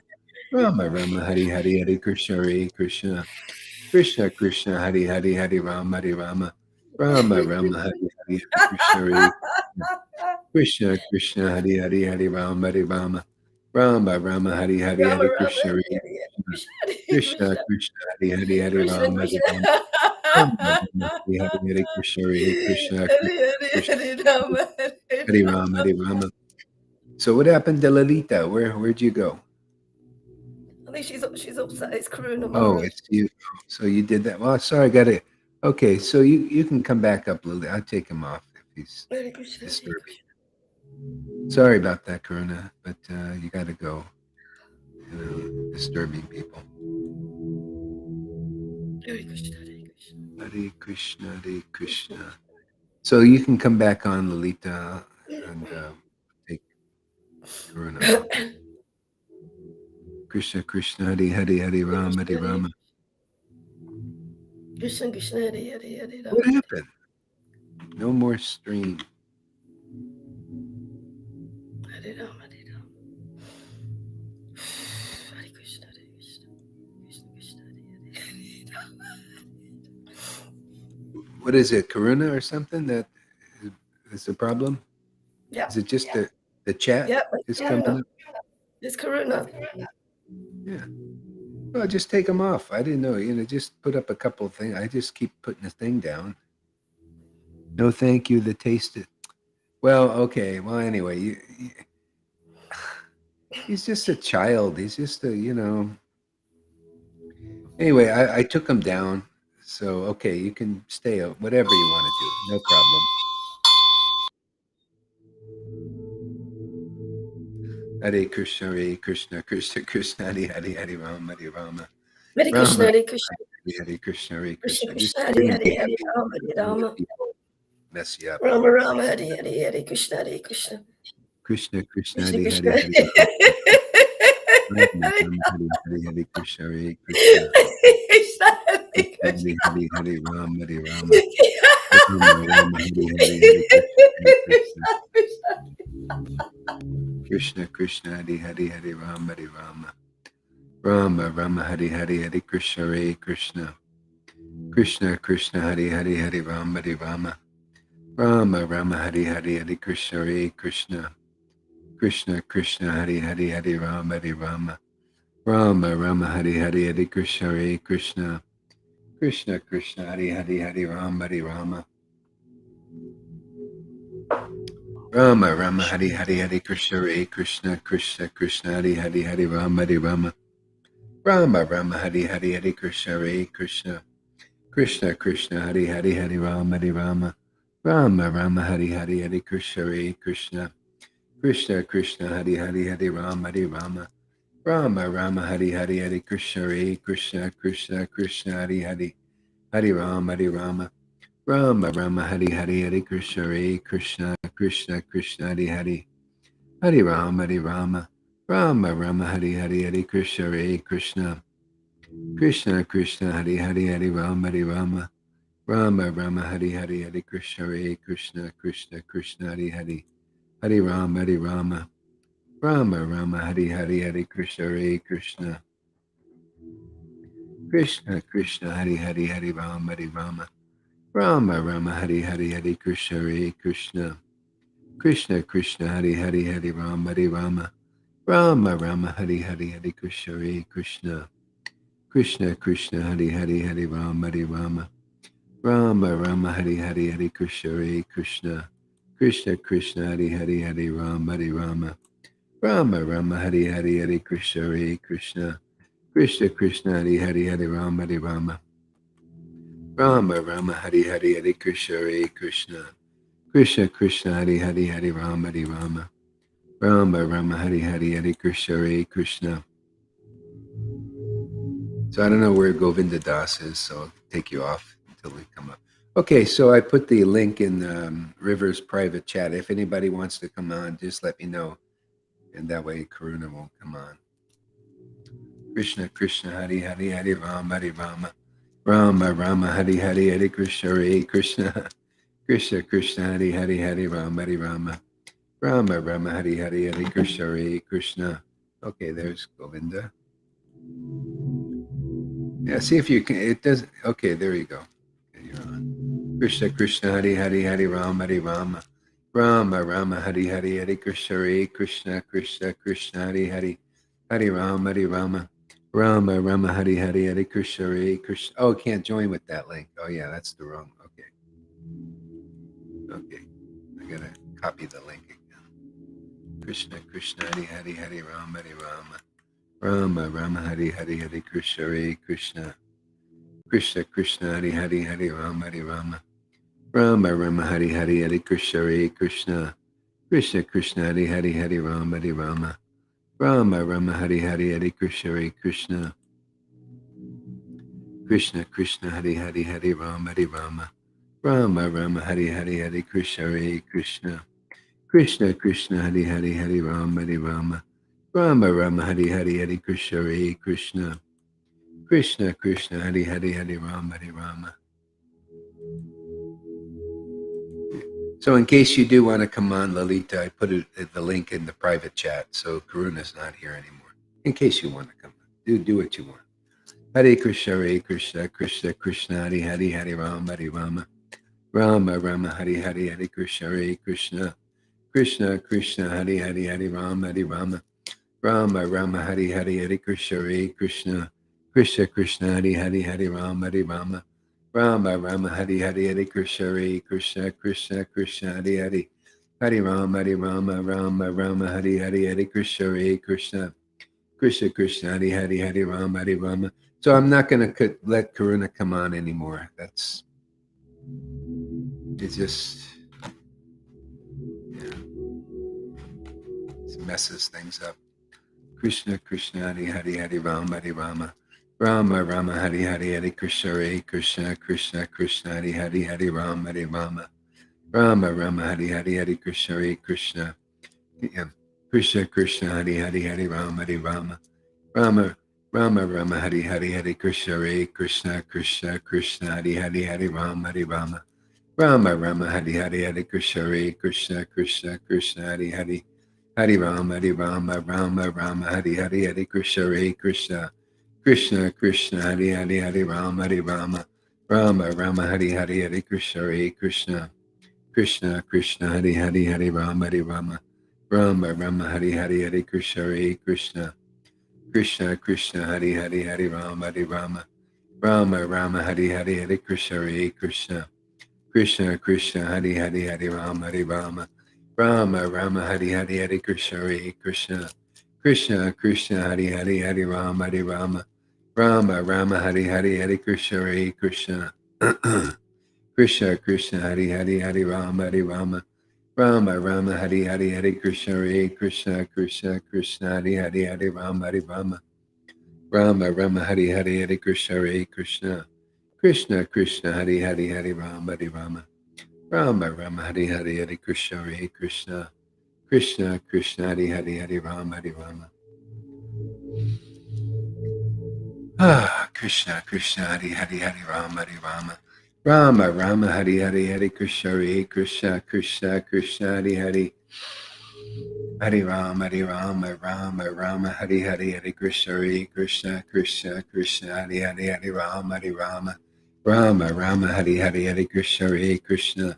Rama Rama Hare Hare Hare Krishna Hare Krishna Krishna Krishna Hare Hare Hare Rama Hare Rama Rama Rama Hare Hare Hare Krishna Hare Krishna Krishna Krishna Hare Hare Hare Rama Hare Rama Rama Rama Hare Hare Rama Hare Rama Krishna Hare Hare Krishna Hare Krishna Krishna Krishna Hare Hare Hare Krishna Rama Hare Krishna Rama Rama Rama Hare Hare Hare Krishna Hare Krishna Hare Krishna Hare Krishna Hare Rama Hare Hare Rama Rama Hare Rama. So what happened to Lalita? Where'd you go? I think she's upset. It's Karuna Oh, Maharaj. it's you. So you did that. Well, sorry, I got it. Okay, so you can come back up, Lily. I'll take him off if he's Hare Krishna Hare disturbing. Krishna Sorry about that, Karuna, but you got to go. Disturbing people. Hare Krishna Hare Krishna. Hare Krishna, Hare Krishna. So you can come back on, Lalita, and take Karuna off. Krishna, Krishna, Hare Hare, Hare Rama, Hare Rama. Krishna Krishna Hare Hare Hare Rama. What happened? No more stream. Hare Rama Hare Rama. Hare Krishna Hare Krishna. Krishna Krishna Hare Hare Rama. What is it, Karuna or something that is the problem? Yeah. Is it just the chat Yeah, is it's coming Karuna. up? It's Karuna. Yeah. Well, just take them off. I didn't know. Just put up a couple of things. I just keep putting the thing down. No, thank you. The taste it. Well, okay. Well, anyway, he's just a child. He's just Anyway, I took him down. So, okay, you can stay. Whatever you want to do. No problem. Hare Krishna, Hare Krishna, Krishna Krishna, Hare Hare, Hare Rama, Hare Rama. Hare Krishna Rama, Hare Krishna. Hare Krishna, Hare Krishna Krishna. Just Krishna Hare shouldn't Hare be Hare happy. Rama Hare Rama. People mess you up. Rama Rama Hare Hare Hare Krishna Hare Krishna. Krishna Krishna, Krishna Hare Hare, Krishna. Hare Rama, Rama, Hare Hare, Krishna, Hare Krishna. Hare Hare, Hare Rama, Hare Rama. Rama, Rama, Hare Hare, Hare Krishna, Hare Krishna. Krishna Krishna, Hare Hare, Hare Rama, Hare Rama. Rama, Rama, Hare Hare, Hare Krishna, Hare Krishna. Krishna Krishna, Hare Hare, Hare Rama, Hare Rama. Rama, Rama, Hare Hare, Hare Krishna, Hare Krishna. Krishna Krishna, Hare Hare, Hare Rama, Hare Rama. Rama, Rama, Hare Hare, Hare Krishna, Hare Krishna. Krishna Krishna, Hare Hare, Hare Rama, Hare Rama. Rama, Rama, Hare Hare, Hare Krishna, Hare Krishna. Krishna Krishna, Hare Hare, Hare Rama, Hare Rama. Rama, Rama, Hare Hare, Hare Krishna, Hare Krishna. Krishna Krishna, Hare Hare, Hare Rama, Hare Rama. Rama, Rama, Hare Hare, Hare Krishna, Hare Krishna. Krishna Krishna, Hare Hare, Hare Rama, Hare Rama. Rama, Rama, Hare Hare, Hare Krishna, Hare Krishna. Krishna Krishna, Hare Hare, Hare Rama, Hare Rama. Rama, Rama, Hare Hare, Hare Krishna, Hare Krishna. Krishna Krishna, Hare Hare, Hare Rama, Hare Rama. Rama, Rama, Hare Hare, Hare Krishna, Hare Krishna. Krishna Krishna, Hare Hare, Hare Rama, Hare Rama. Rama, Rama, Hare Hare, Hare Krishna, Hare Krishna. Krishna Krishna, Hare Hare, Hare Rama, Hare Rama. Rama, Rama, Hare Hare, Hare Krishna, Hare Krishna. Krishna Krishna, Hare Hare, Hare Rama, Hare Rama. Rama, Rama, Hare Hare, Hare Krishna, Hare Krishna. Krishna Krishna Hare Hare Hare Rama Hare Rama Rama Rama Hare Hare Hare Krishna Hare Krishna Krishna Krishna Hare Hare Hare Rama Hare Rama Rama Rama Hare Hare Hare Krishna Hare Krishna Krishna Krishna Hare Hare Hare Rama Hare Rama Rama Rama Hare Hare Hare Krishna Hare Krishna Krishna Krishna Hare Hare Hare Rama Hare Rama Rama Rama Hare Hare Hare Krishna Hare Krishna Krishna Krishna Hare Hare Hare Rama Hare Rama Rama Rama Hare Hare Hare Krishna Hare Krishna. So I don't know where Govinda Das is, so I'll take you off until we come up. Okay, so I put the link in River's private chat. If anybody wants to come on, just let me know. And that way Karuna won't come on. Krishna Krishna Hare Hare Hare Rama Hare Rama Rama Rama Hare Hare Hare Krishna Hare Krishna Krishna Krishna Hare Hare Hare Rama Hare Rama Rama Rama Hare Hare Hare Krishna Hare Krishna. Okay, there's Govinda. Yeah, see if you can. It does. Okay, there you go. Okay, you're on. Krishna Krishna Hare Hare Hare Rama Hare Rama Rama Rama Hare Hare Hare Krishna Hare Krishna Krishna Krishna Hare Hare Hare Rama Hare Rama Rama Rama Hare Hare Hare Krishna Hare Krishna. Oh, can't join with that link. Oh yeah, that's the wrong. Okay. Okay, I gotta copy the link again. Krishna Krishna Hare Hare Hare Rama Hare Rama Rama Rama Hare Hare Hare Krishna Hare Krishna Krishna Krishna Hare Hare Hare Rama Hare Rama Rama Rama Hare Hare Hare Krishna Hare Krishna Krishna Krishna Hare Hare Hare Rama Hare Rama Rama Rama Hare Hare Hare Krishna Hare Krishna Krishna Krishna Hare Hare Hare Rama Hare Rama Rama Rama Hare Hare Hare Krishna Hare Krishna Krishna Krishna Hare Hare Hare Rama Hare Rama Rama Rama Hare Hare Hare Krishna Hare Krishna Krishna Krishna Hare Hare Hare Rama Hare Rama. So in case you do want to come on, Lalita, I put the link in the private chat, so Karuna's not here anymore. In case you want to come on, do what you want. Hare Krishna Krishna Krishna Hare Hare Hare Rama Hare Rama Rama Rama Hare Hare Hare Krishna Hare Krishna Krishna Krishna Hare Hare Hare Rama Hare Rama Rama Rama Hare Hare Hare Krishna Hare Krishna Krishna Krishna Hare Hare Hare Rama Hare Rama Rama Rama Hare Hare Hare Krishna Hare Krishna Krishna Krishna Hare Hare Hare Rama Hare Rama Rama Rama Hare Hare Hare Krishna Hare Krishna Krishna Krishna Hare Hare Hare Rama Hare Rama. So I'm not going to let Karuna come on anymore. It's just, it messes things up. Krishna Krishna Hare Hare Hare Rama Hare Rama Rama Rama Hare Hare Hare Krishna Hare Krishna Krishna Krishna Hare Hare Hare Rama Hare Rama Rama Rama Hare Hare Hare Krishna Hare Krishna Krishna Krishna Hare Hare Hare Rama Hare Rama Rama Rama Rama Hare Hare Hare Krishna Hare Krishna Krishna Krishna Hare Hare Hare Rama Hare Rama Rama Rama Hare Hare Hare Krishna Hare Krishna Krishna Krishna Hare Hare Hare Rama Hare Rama Rama Rama Hare Hare Hare Krishna Hare Krishna Krishna Krishna Hare Hare Hare Rama Hare Rama Rama Rama Hare Hare Hare Krishna Hare Krishna Krishna Krishna Hare Hare Hare Rama Hare Rama Rama Rama Hare Hare Hare Krishna Hare Krishna Krishna Krishna Hare Hare Hare Rama Hare Rama Rama Rama Hare Hare Hare Krishna Hare Krishna Krishna Krishna Hare Hare Hare Rama Hare Rama Rama Rama Hare Hare Hare Krishna Hare Krishna Krishna Krishna Hare Hare Hare Rama Hare Rama Rama Rama Hare Hare Hare Krishna Hare Krishna Krishna Krishna Hare Hare Hare Rama Hare Rama Rama Rama Hare Hare Hare Krishna Hare Krishna Krishna Krishna Hare Hare Hare Rama Hare Rama Rama Rama Hare Hare Hare Krishna Hare Krishna Krishna Krishna Hare Hare Hare Rama Hare Rama Rama Rama Hare Hare Hare Krishna Hare Krishna Krishna Krishna Hare Hare Hare Rama Hare Rama Krishna Krishna Hare Hare Hare Rama Hare Rama Rama Rama Hare Hare Hare Krishna Hare Krishna Krishna Krishna Hare Hare Hare Rama Rama Rama Hare Hare Hare Krishna Hare Krishna Krishna Krishna Hare Hare Hare Rama Rama Rama Hare Hare Hare Krishna Hare Krishna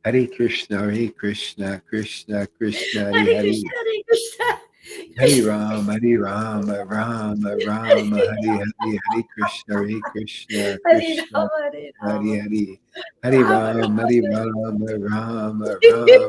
Hare Krishna, Hare Krishna, Krishna Krishna, Hare Hare Hare. Krishna, Hare Krishna. Hare Rama, Hare Rama, Rama Rama, Hare Hare, Hare Krishna, Hare Krishna, Hare Krishna Rama, Hare Hare Rama. Hare, Hare Rama Rama, Rama. Hare Rama, Rama Rama, Hare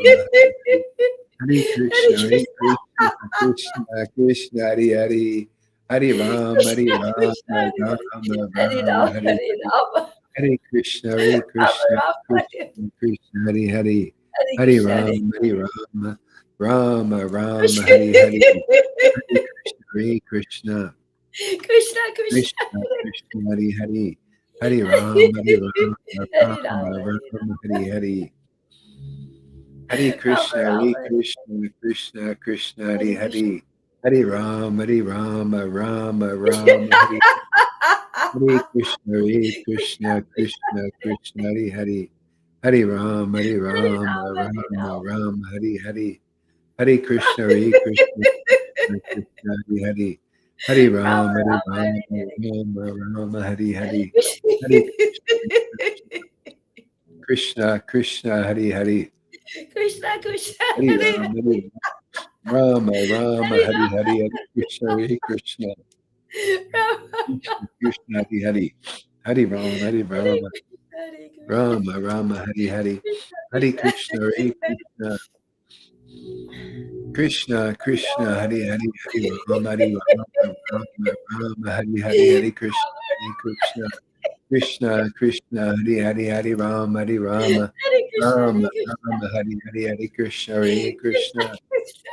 Hare Krishna, Hare Krishna. Krishna, Krishna Krishna, Hare Hare, Hare Rama, Hare Krishna, Rama, Krishna, Hare Hare. Rama Hare Rama, Rama, Hare Hare Hare, Rama. Hare Krishna, Hare Rama Krishna, Rama, Hare Krishna Krishna, Hare Hare, Hare Hare Krishna, Hare Rama, Hare Rama, Rama Rama, Krishna. Hare Hare, Hare Krishna, Hare Krishna, Krishna, Krishna, Krishna Hare Krishna, Hare Hare, Hare Rama, Hare Rama, Hare Rama Rama, Hare Rama, Hare Hare. Hare Rama, Krishna, Hare Rama, Krishna, Krishna Krishna, Hare Hare Krishna. Hare, Hare Rama, Hare Rama, Rama Rama, Hare Hare Krishna, Hare Krishna, Krishna Krishna, Hare Hare, Hare Rama, Hare Hare Rama, Rama, Hare Rama Rama. Rama, Hare Hare, Hare Krishna, Hare Krishna, Krishna Krishna, Hare Hare, Hare Rama, Rama, Hare Rama, Rama, Hare Hare. Rama Rama, Hare Hare Hare, Krishna. Hare Krishna, Krishna, Hare Hare, Krishna, Krishna, Hare Hare Rama, Hare. Hare Rama, Rama, Hare Hare Hare, Rama, Hare Krishna, Hare Krishna, Rama, Krishna, Krishna, Hare Hare, Hare Rama, Hare Hare Rama, Krishna, Hare Krishna. Rama, Rama, Hare Hare, Krishna, Hare Krishna, Krishna, Hare Hare Krishna, Krishna, Krishna, Rama. Hare Hare, Hare Rama, Hare Rama, Rama, Rama, Hare Hare, Hare Krishna, Hare Krishna, Krishna, Krishna, Hare Hare, Hare Rama, Hare Rama, Hare Krishna, Rama, Hare Krishna. Rama, Hare Hare, Hare Krishna, Hare Krishna, Krishna,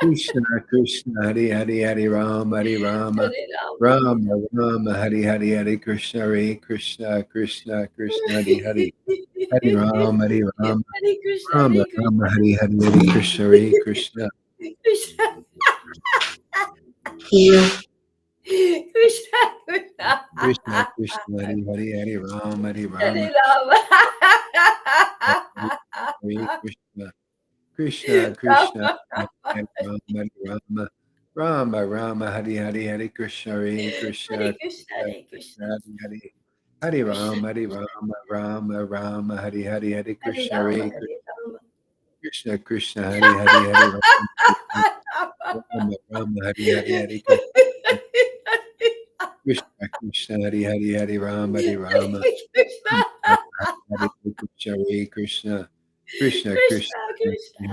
Krishna, Krishna, Krishna, Hare Hare, Hare Rama, Hare Rama, Hare Rama, Hare Rama, Rama, Hare Hare, Hare Krishna, Hare Krishna, Krishna, Krishna, Hare Hare, Hare Rama, Hare Rama, Hare Krishna, Rama, Hare Rama, Krishna. Hare Hare, Hare Krishna, Hare Krishna, Krishna, Krishna, Krishna. Krishna, Krishna, Hare Hare, Hare Rama, Hare Hare Rama, Rama. Hare Krishna, Krishna, Krishna, Rama, Hare Hare, Rama, Rama, Rama, Rama, Hare Hare, Hare Krishna, Hare Hare Krishna, Krishna, Krishna, Hare Krishna. Krishna, Hare Hare, Hare Krishna, Rama, Hare Rama, Rama, Rama, Hare Hare, Hare Hare Krishna, Rama, Hare Hare Rama. Krishna, Krishna, Hare Hare, Hare Rama, Rama, Rama, Hare Hare, Hare Krishna, Krishna, Krishna, Hare Hare, Hare Rama, Hare Rama, Krishna, Rama, Hare Krishna, Hare Krishna, Krishna, Krishna, Krishna, Hare Krishna,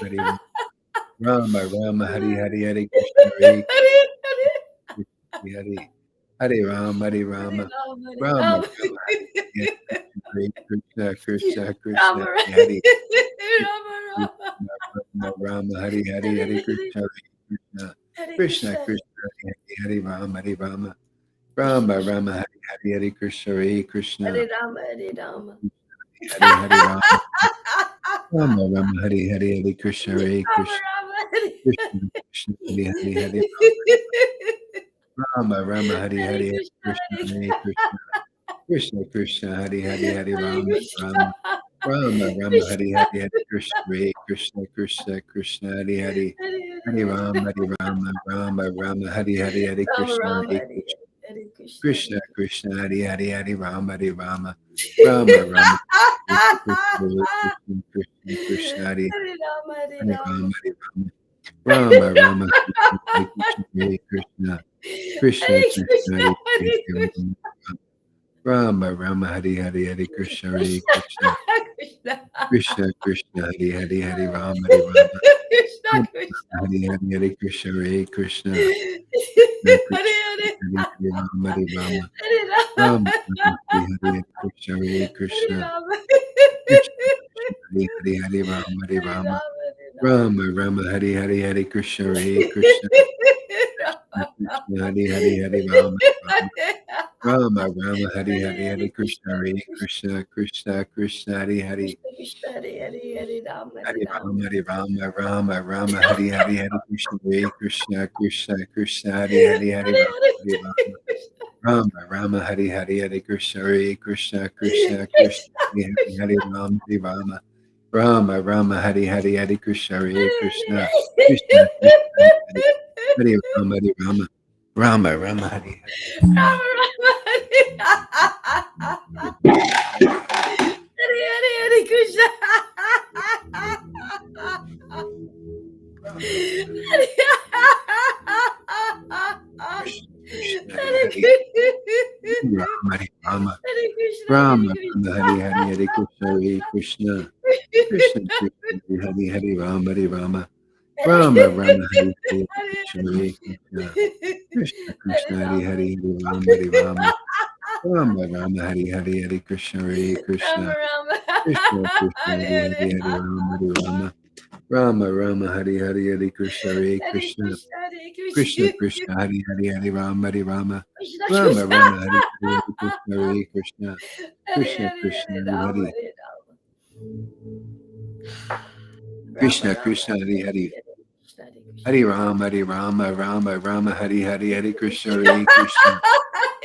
Hare, Hare Rama, Rama, Hare Hare, Hare Krishna, Hare Hare, Hare Krishna, Hare Hare Rama, Hare Hare Rama, Rama, Hare Rama, Rama. Rama, Hare Hare Krishna, Krishna, Krishna, Rama, Hare Hare, Rama, Rama. Krishna, Rama, Hare Hare, Hare Hare Hare, Krishna, Hare Hare Krishna, Krishna, Krishna, Krishna, Hare Hare, Rama, Hare Rama, Krishna, Rama, Krishna. Rama, Hare Hare, Hare Krishna, Hare Krishna, Hare Rama, Hare Rama. Hare Hare, Rama, Rama, Rama, Hare Hare, Hare Krishna, Hare Rama, Krishna, Rama, Hare Krishna, Krishna, Hare Hare, Hare Rama, Rama, Hare Hare, Hare Hare Krishna, Krishna, Hare Hare Krishna, Krishna, Krishna, Hare Hare, Hare Hare Rama, Krishna, Rama, Rama, Rama, Hare Krishna, Hare, Hare Krishna, Hare Krishna, Krishna, Krishna, Hare Hare, Hare Hare Hare, Rama, Hare Rama, Rama, Rama, Hare Hare, Hare Rama, Krishna, Rama, Hare Hare Krishna, Hare Krishna, Krishna, Hare Krishna, Hare Hare, Hare Rama, Hare Rama, Rama, Rama, Hare Krishna, Hare Krishna, Krishna, Krishna, Hare Hare Rama, Hare Hare Rama. Rama, Hare Rama, Rama, Rama, Hare Krishna, Hare Krishna, Krishna, Hare Krishna, Krishna, Hare Hare Hare, Krishna, Rama, Rama, Hare Hare, Hare Krishna, Hare Krishna, Krishna, Krishna, Krishna, Krishna, Hare Hare, Hare Rama, Hare Rama, Krishna, Rama, Krishna. Rama, Hare Hare, Hare Krishna, Hare Krishna, Krishna, Hare Krishna, Hare, Hare Hare, Rama, Hare Rama, Hare Rama, Rama, Rama, Hare Hare, Hare Krishna, Hare Hare Krishna, Rama, Krishna, Krishna, Hare Hare, Hare Rama, Hare Hare Rama, Rama, Hare Rama. Rama, Rama, Hare Hare, Hare Krishna, Hare Krishna, Krishna, Krishna, Hare Hare, Hare Rama, Rama, Rama, Rama, Hare Hare, Hare Krishna, Hare Krishna, Krishna, Krishna, Hare Hare, Krishna, Krishna, Hare Hare, Hare Rama, Hare Hare Rama. Rama, Hare Rama, Rama, Rama, Hare Hare, Hare Krishna, Hare Krishna, Krishna, Krishna, Hare Hare, Hare Hare Rama, Hare, Hare Rama, Rama, Rama, Hare Hare, Hare Krishna, Hare Krishna, Krishna, Krishna, Krishna, Hare Hare, Hare Rama, Hare Rama, Rama, Rama, Hare Hare, Hare Krishna, Hare Krishna, Krishna, Krishna, Hare Hare, Hare Rama, Hare Rama, Rama, Rama, Hare Hare, Rama, Rama, Hare Hare Hare, Hare, Hare Krishna. Krishna Hari Hari Rama Hari Rama Rama Rama Hari Hari Hari Krishna Hari Krishna Krishna Krishna Hari Hari Hari Rama Hari Rama Rama Rama Hari Hari Hari Krishna Hari Krishna Krishna Krishna Hari Hari Hari Rama Hari Rama Rama Rama Hari Hari Hari Krishna Hari Krishna Krishna Krishna Hari Hari Hari Rama Hari Rama Rama Rama Hari Hari Hari Krishna Hari Krishna Krishna Krishna Hari Hari Hari Rama Hari Rama Rama Rama Hari Hari Hari Krishna Hari Krishna Krishna Krishna Hari Hari Krishna Krishna Hari Hari Hari Rama Rama Rama Hari Hari Hari Krishna Hari Krishna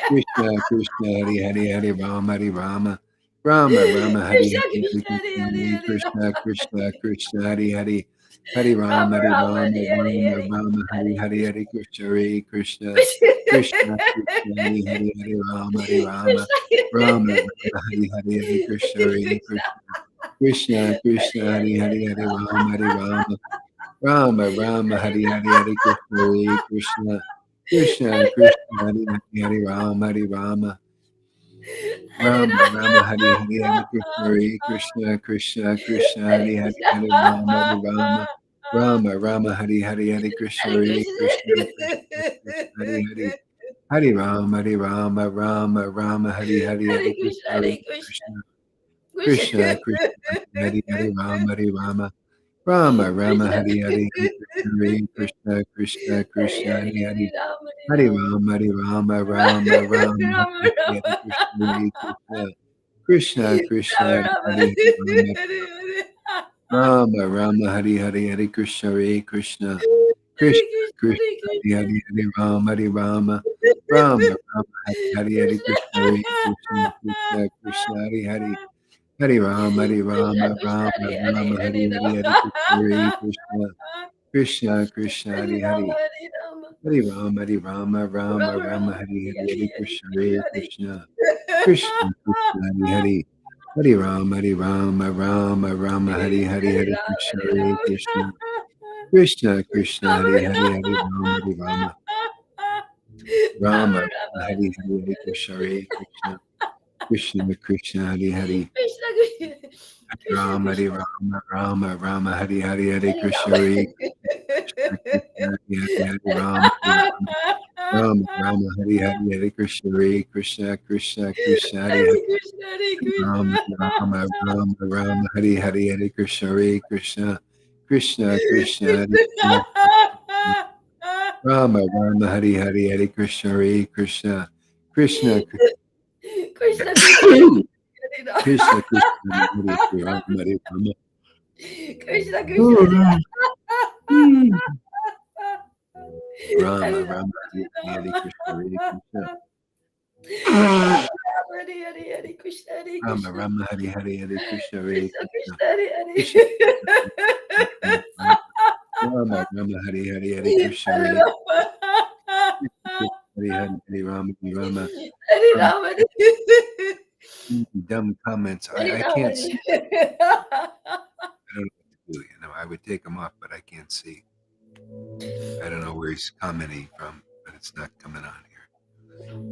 Krishna Krishna Hari Hari Hari Rama Rama Rama Rama Hari Hari Hari Krishna Krishna Krishna Hari Hari Hari Rama Rama Rama Hari Hari Hari Krishna Hari Krishna Krishna Krishna Hari Hari Hari Rama Rama Rama Hari Hari Hari Krishna Hari Krishna Krishna Krishna Hari Hari Hari Rama Rama Rama Rama Hari Hari Hari Krishna Hari Krishna Krishna Krishna Hari Hari Hari Rama Rama Rama Rama Hari Hari Hari Krishna Hari Krishna Krishna Krishna Hari Hari Hari Rama Rama Rama Rama Hari Hari Hari Krishna Hari Krishna Krishna Hari Hari Hari Rama Rama Rama Hari Hari Hari Krishna Hari Krishna Krishna Krishna Hari Hari Rama Rama Rama Rama Hari Hari Hari Krishna Krishna Krishna Hari Hari Hari Rama Rama Hari Hari Krishna Krishna Hari Rama Rama Hari Hari Hari Krishna Hari Krishna Krishna Krishna Hari Hari Hari Rama Rama Rama Rama Hari Hari Hari Krishna Hari Krishna Krishna Krishna Hari Hari Hari Rama Rama Rama Hari Hari Hari Krishna Hari Krishna Krishna Krishna Hari Hari Hari Rama Rama Rama Hari Hari Hari Krishna Hari Krishna Krishna Krishna Hari Hari Hari Rama Rama Hari Hari Hari Krishna Hari Krishna Krishna Krishna Hari Hari Hari Rama Rama Hari Hari Hari Krishna Hari Krishna Krishna Krishna Hari Hari Rama Rama Hari Hari Hari Krishna Hari Krishna Hari Hari Rama Rama Hari Hari Hari Krishna Hari Krishna Krishna Krishna Hari Hari Rama Hari Hari Hari Krishna Hari Krishna Krishna Krishna Hari Rama Hari Hari Hari Krishna Hari Krishna Krishna Krishna Krishna Hari Rama Rama Krishna Rama Hari Hari Krishna Hari Krishna Hare Krishna Rama Hari Hari Hari Krishna Hari Krishna Krishna Rama Hari Hari Hari Krishna Hari Hari Hari Rama Rama dumb comments. I can't see. I don't know what to do. I would take them off, but I can't see. I don't know where he's commenting from, but it's not coming on here.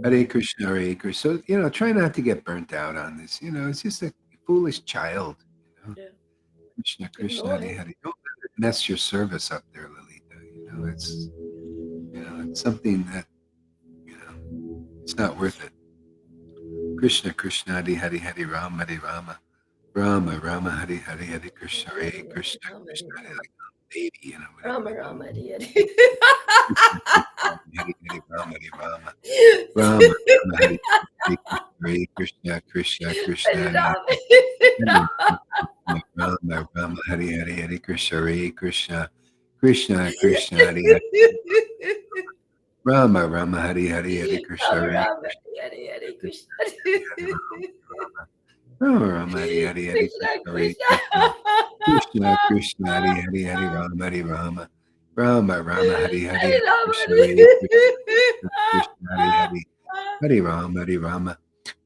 Hare Krishna, Hare Krishna. So, try not to get burnt out on this. It's just a foolish child. Yeah. Krishna, Krishna, Hare Hare. Don't mess your service up there, Lolita. It's something that, it's not worth it. Krishna, Krishna, Hare Hare, Hare Rama, Hare Rama. Rama, Rama, Hare Hare, Hare Krishna, Hare Krishna, Krishna, Hare like a baby, Rama Rama Hare Hare Hare Rama, Hare Rama. Rama, Rama, Hare Krishna, Krishna, Krishna, Hare Rama, Rama, Hare Hare, Hare Krishna, Hare Krishna, Krishna, Krishna, Hare Hare. Rama, Rama, Hare Hare, Hare Krishna, Hare Krishna. Rama, Rama, Hare Hare, Hare Krishna, Hare Krishna, Krishna, Hare Hare, Hare Rama, Hare Rama. Rama, Rama, Hare Hare, Hare Krishna, Hare Krishna, Hare Hare. Hare Rama, Hare Rama.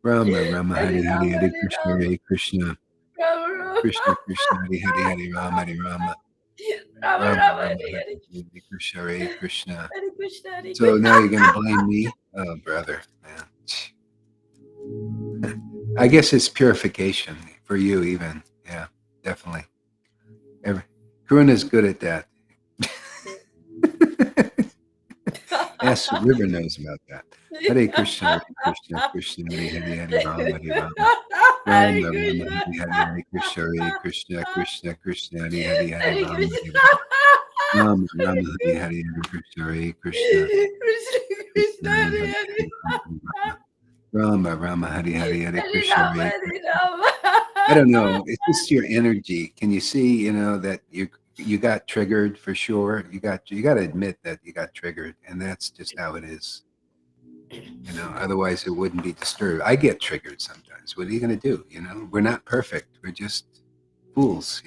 Rama, Rama, Hare Hare, Hare Krishna, Hare Krishna. Krishna Krishna Hare Hare Hare Rama Hare Rama Rama Rama Rama Rama Hare Hare Hare Hare Krishna Hare Krishna. Hare Krishna Hare So now you're gonna blame me? Oh, brother, man. I guess it's purification for you, even. Yeah, definitely. Karuna's good at that. Yes, the river knows about that. Hare Krishna, Hare Krishna, Krishna Hare Hare, Hare Rama, Hare Rama, Hare Rama Rama, Krishna Hare Hare, Hare Krishna, Hare Krishna, Krishna Krishna, Hare Hare, Hare Hare Rama, Krishna Hare Rama, Rama Rama, Hare Hare, Hare Krishna, Hare Krishna, Krishna Krishna Krishna Hare Hare Hare, Hare Rama Rama, Hare Hare, Hare Hare Krishna, Rama Hare Hare Krishna. Rama I don't know. It's just your energy. Can you see, that you got triggered for sure? You got to admit that you got triggered, and that's just how it is. Otherwise it wouldn't be disturbed. I get triggered sometimes. What are you going to do? We're not perfect. We're just fools.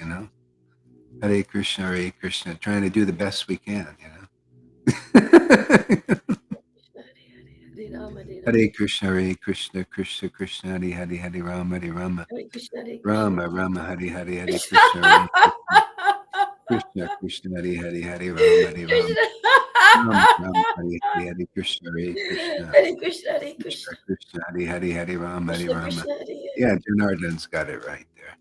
Hare Krishna, Hare Krishna, trying to do the best we can. Hare Krishna, Hare Krishna, Krishna Krishna, Hare Hare, Hare Rama, Hare Rama, Hare Krishna Hare Rama Rama, Hare Hare, Hare Krishna, Hare Krishna, Krishna Krishna, Hare Hare, Hare Rama, Hare Rama, Rama Rama, Hare Hare, Hare Krishna, Hare Krishna, Hare Krishna Hare Krishna Krishna Krishna, Hare Hare, Hare Rama, Hare Krishna Rama. Krishna Hare Yeah, Janardhan's got it right there.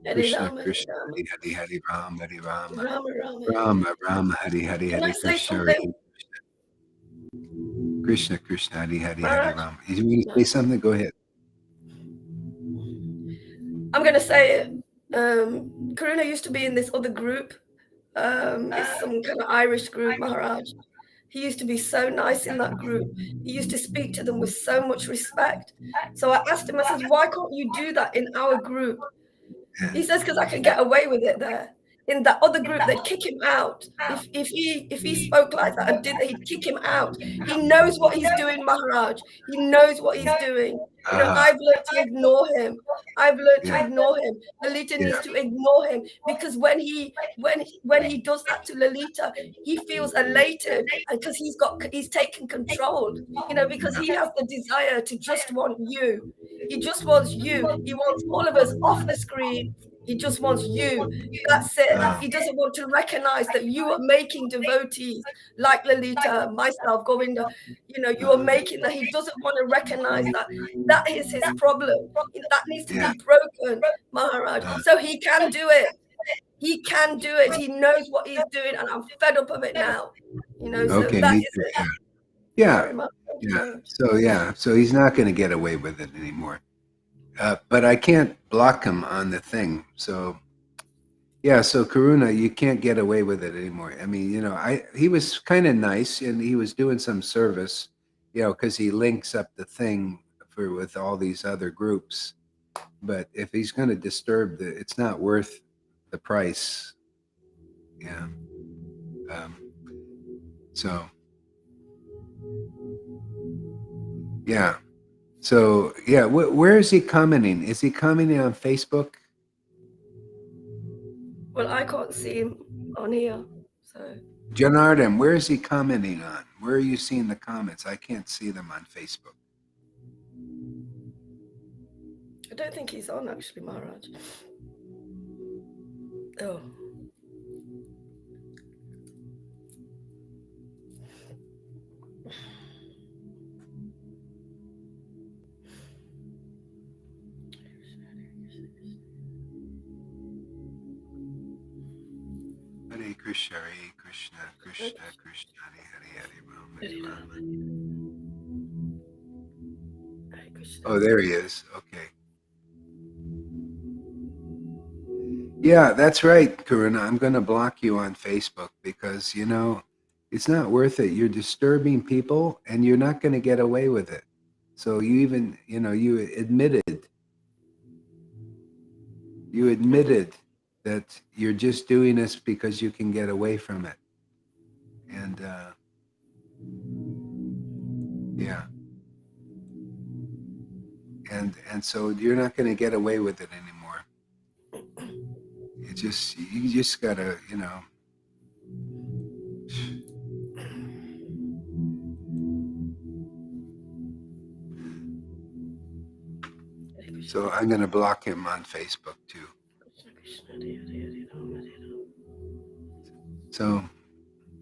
Hare Krishna Rama Hare Krishna, Rama Hare Hare, Hare Rama, Hare Rama, Rama Rama Hare Rama Hare. Rama, Hare Hare, Can I Hare say Krishna, Hare something, Krishna Krishna, Hare Hare, Hare Maharaj? Rama. You want to say something? Go ahead. I'm going to say it. Karuna used to be in this other group. It's some kind of Irish group, Maharaj. He used to be so nice in that group. He used to speak to them with so much respect. So I asked him, I said, why can't you do that in our group? He says, because I can get away with it there. In that other group, they'd kick him out. If he spoke like that and did that, he'd kick him out. He knows what he's doing, Maharaj. He knows what he's doing. I've learned to ignore him. I've learned to Yeah, ignore him. Lalita yeah, needs to ignore him because when he does that to Lalita, he feels elated because he's taken control. Because yeah. he has the desire to just want you. He just wants you. He wants all of us off the screen. He just wants you. That's it. He doesn't want to recognize that you are making devotees like Lalita, myself, Govinda. You are making that. He doesn't want to recognize that. That is his problem. That needs to Yeah. be broken, Maharaj. So he can do it. He can do it. He knows what he's doing, and I'm fed up of it now. So Okay, that me is too. it. Yeah, Sorry, Maharaj. Thank you, yeah. Maharaj. So he's not going to get away with it anymore. But I can't block him on the thing. So yeah, so Karuna, you can't get away with it anymore. I mean, he was kind of nice and he was doing some service, because he links up the thing with all these other groups. But if he's going to disturb it's not worth the price. Yeah. Um, so yeah. So yeah, where is he commenting? Is he commenting on Facebook? Well, I can't see him on here, so. Janardhan, where is he commenting on? Where are you seeing the comments? I can't see them on Facebook. I don't think he's on, actually, Maharaj. Oh. Hare Krishna, Hare Krishna, Krishna Krishna, Hare Hare, Hare Rama. Oh, there he is. Okay. Yeah, that's right, Karuna. I'm going to block you on Facebook because, it's not worth it. You're disturbing people and you're not going to get away with it. So you even, you admitted that you're just doing this because you can get away from it. And yeah. And so you're not going to get away with it anymore. You just gotta, So I'm going to block him on Facebook too. So,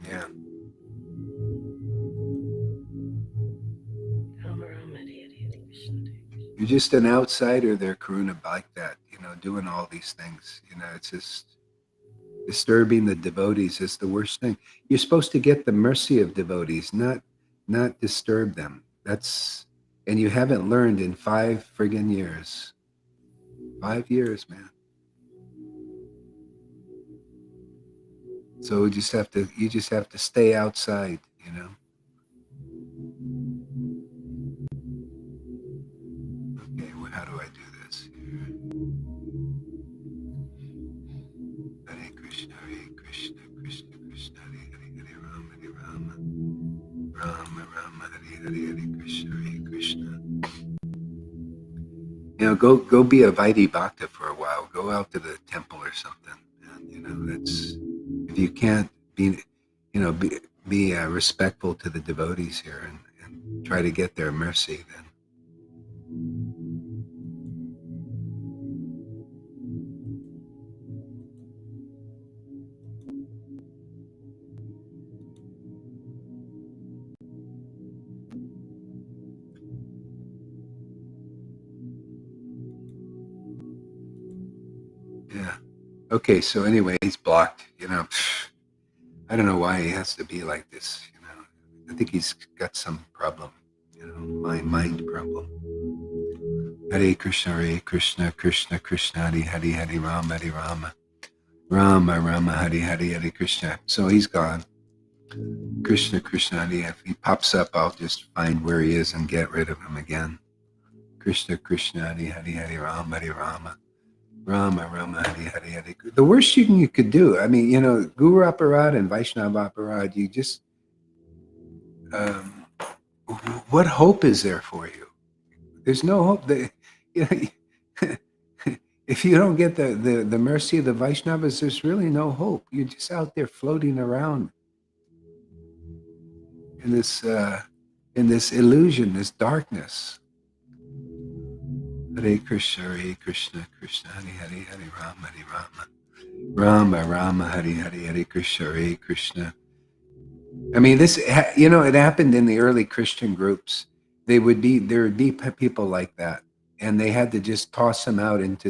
yeah. You're just an outsider there, Karuna, like that, doing all these things. It's just disturbing the devotees is the worst thing. You're supposed to get the mercy of devotees, not disturb them. And you haven't learned in 5 friggin' years. 5 years, man. So you just have to stay outside, Okay, well, how do I do this here? Hare Krishna, Krishna Krishna, Hare Rama, Rama Rama, Hare Krishna, Krishna. Go be a Vaidhi Bhakta for a while. Go out to the temple or something. And that's, if you can't be respectful to the devotees here and try to get their mercy, then. Yeah. Okay, so anyway, he's blocked. I don't know why he has to be like this. I think he's got some problem. Mind problem. Hare Krishna, Krishna Krishna, Hare Rama, Rama Rama, Hare Krishna. So he's gone. Krishna Krishna, if he pops up, I'll just find where he is and get rid of him again. Krishna Krishna, Hare Rama, Rama Rama, Hare. The worst thing you could do, Guru Aparad and Vaishnava Aparad, you just, what hope is there for you? There's no hope. If you don't get the mercy of the Vaishnavas, there's really no hope. You're just out there floating around in this illusion, this darkness. Hare Krishna, Krishna Hare Rama, Rama Rama, Hare Krishna, Krishna. This, it happened in the early Christian groups. There would be people like that, and they had to just toss them out into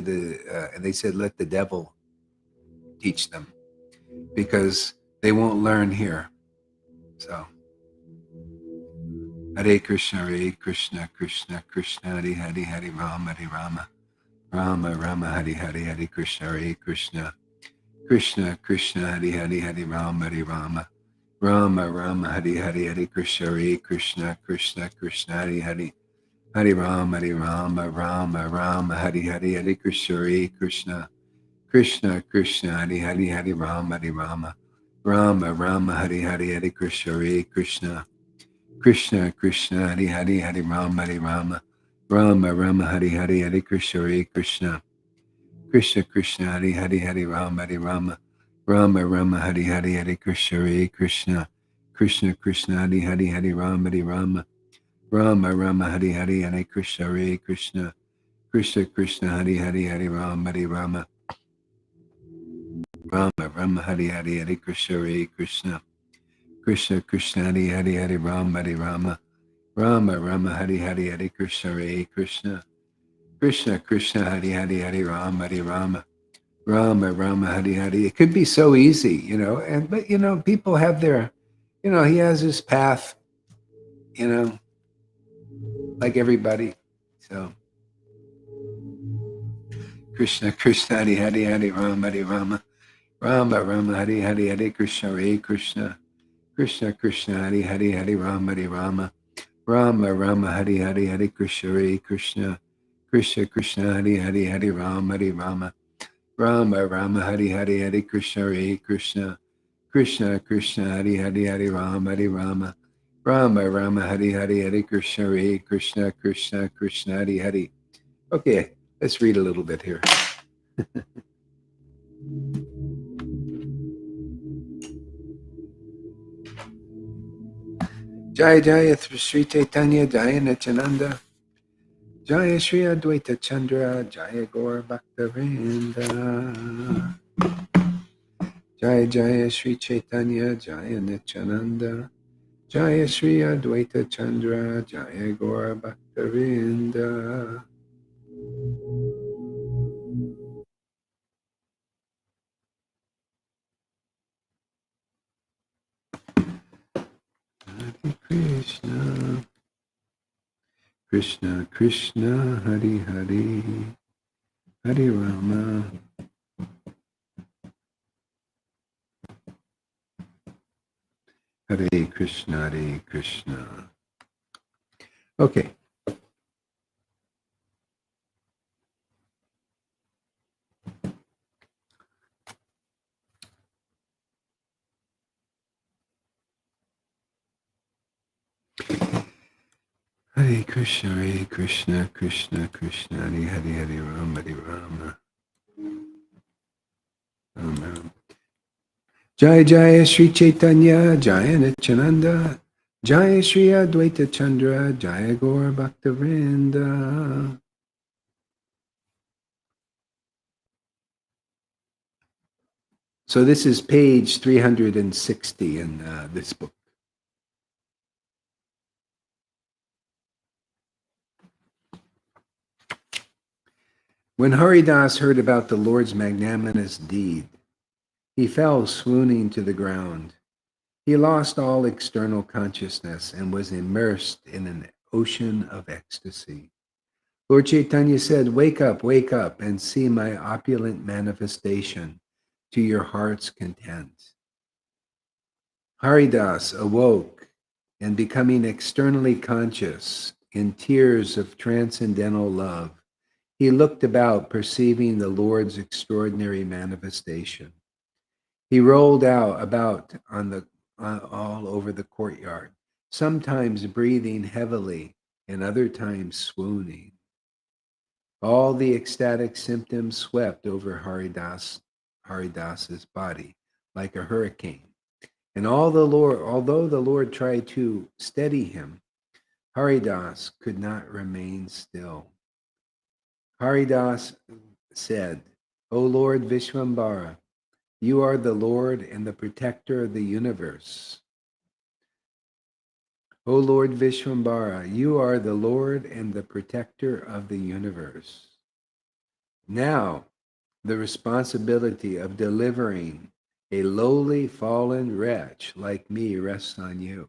and they said, let the devil teach them, because they won't learn here. So, Hare Krishna, Krishna Krishna, Hare Rama, Rama Rama, Hare Krishna, Krishna Krishna, Hare Rama, Rama Rama, Hare Krishna, Krishna Hare Rama, Rama Rama, Hare Krishna, Krishna Hare Rama, Rama Rama, Hare Krishna, Krishna Hare Rama, Rama Rama, Hare Krishna, Krishna Hare Rama, Rama Rama, Hare Krishna, Krishna Hare Rama, Rama Rama, Hare Krishna, Krishna Hare Rama, Rama Rama, Hare Krishna, Krishna Hare Rama, Rama Rama, Hare Krishna, Krishna Hare Rama, Rama Rama, Hare. It could be so easy, but people have their, he has his path, like everybody. So Krishna Hare Rama, Rama Rama, Hare Krishna, Krishna Hare Rama, Rama Rama, Hare Krishna, Krishna Hare Rama, Rama Rama, Hare Krishna, Krishna Hare Rama, Rama Rama, Hare Krishna, Krishna Hare. Okay, let's read a little bit here. Jaya Jaya Sri Caitanya, Jaya Nityananda, Jaya Sri Advaita Chandra, Jaya Gaur Bhakta Vrinda, Jaya Jaya Sri Chaitanya Jaya Nityananda Jaya Sri Advaita Chandra Jaya Gaura Bhaktavinda. Hare Krishna Krishna Krishna Hari Hari Hari Rama Hare Krishna Hare Krishna. Okay. Hare Krishna Krishna Krishna Hare Hare Hare Rama Hare Rama Rama. Jaya Jaya Sri Chaitanya Jaya Nityananda Jaya Sri Advaita Chandra Jaya Gaura Bhaktavinda. So this is page 360 in this book. When Haridas heard about the Lord's magnanimous deed, he fell swooning to the ground. He lost all external consciousness and was immersed in an ocean of ecstasy. Lord Caitanya said, wake up, and see my opulent manifestation to your heart's content. Haridas awoke and, becoming externally conscious in tears of transcendental love, he looked about, perceiving the Lord's extraordinary manifestation. He rolled about all over the courtyard, sometimes breathing heavily and other times swooning. All the ecstatic symptoms swept over Haridas's body like a hurricane. And although the Lord tried to steady him, Haridas could not remain still. Haridas said, O Lord Vishwambara, you are the Lord and the protector of the universe. O Lord Vishwambara, you are the Lord and the protector of the universe. Now, the responsibility of delivering a lowly fallen wretch like me rests on you.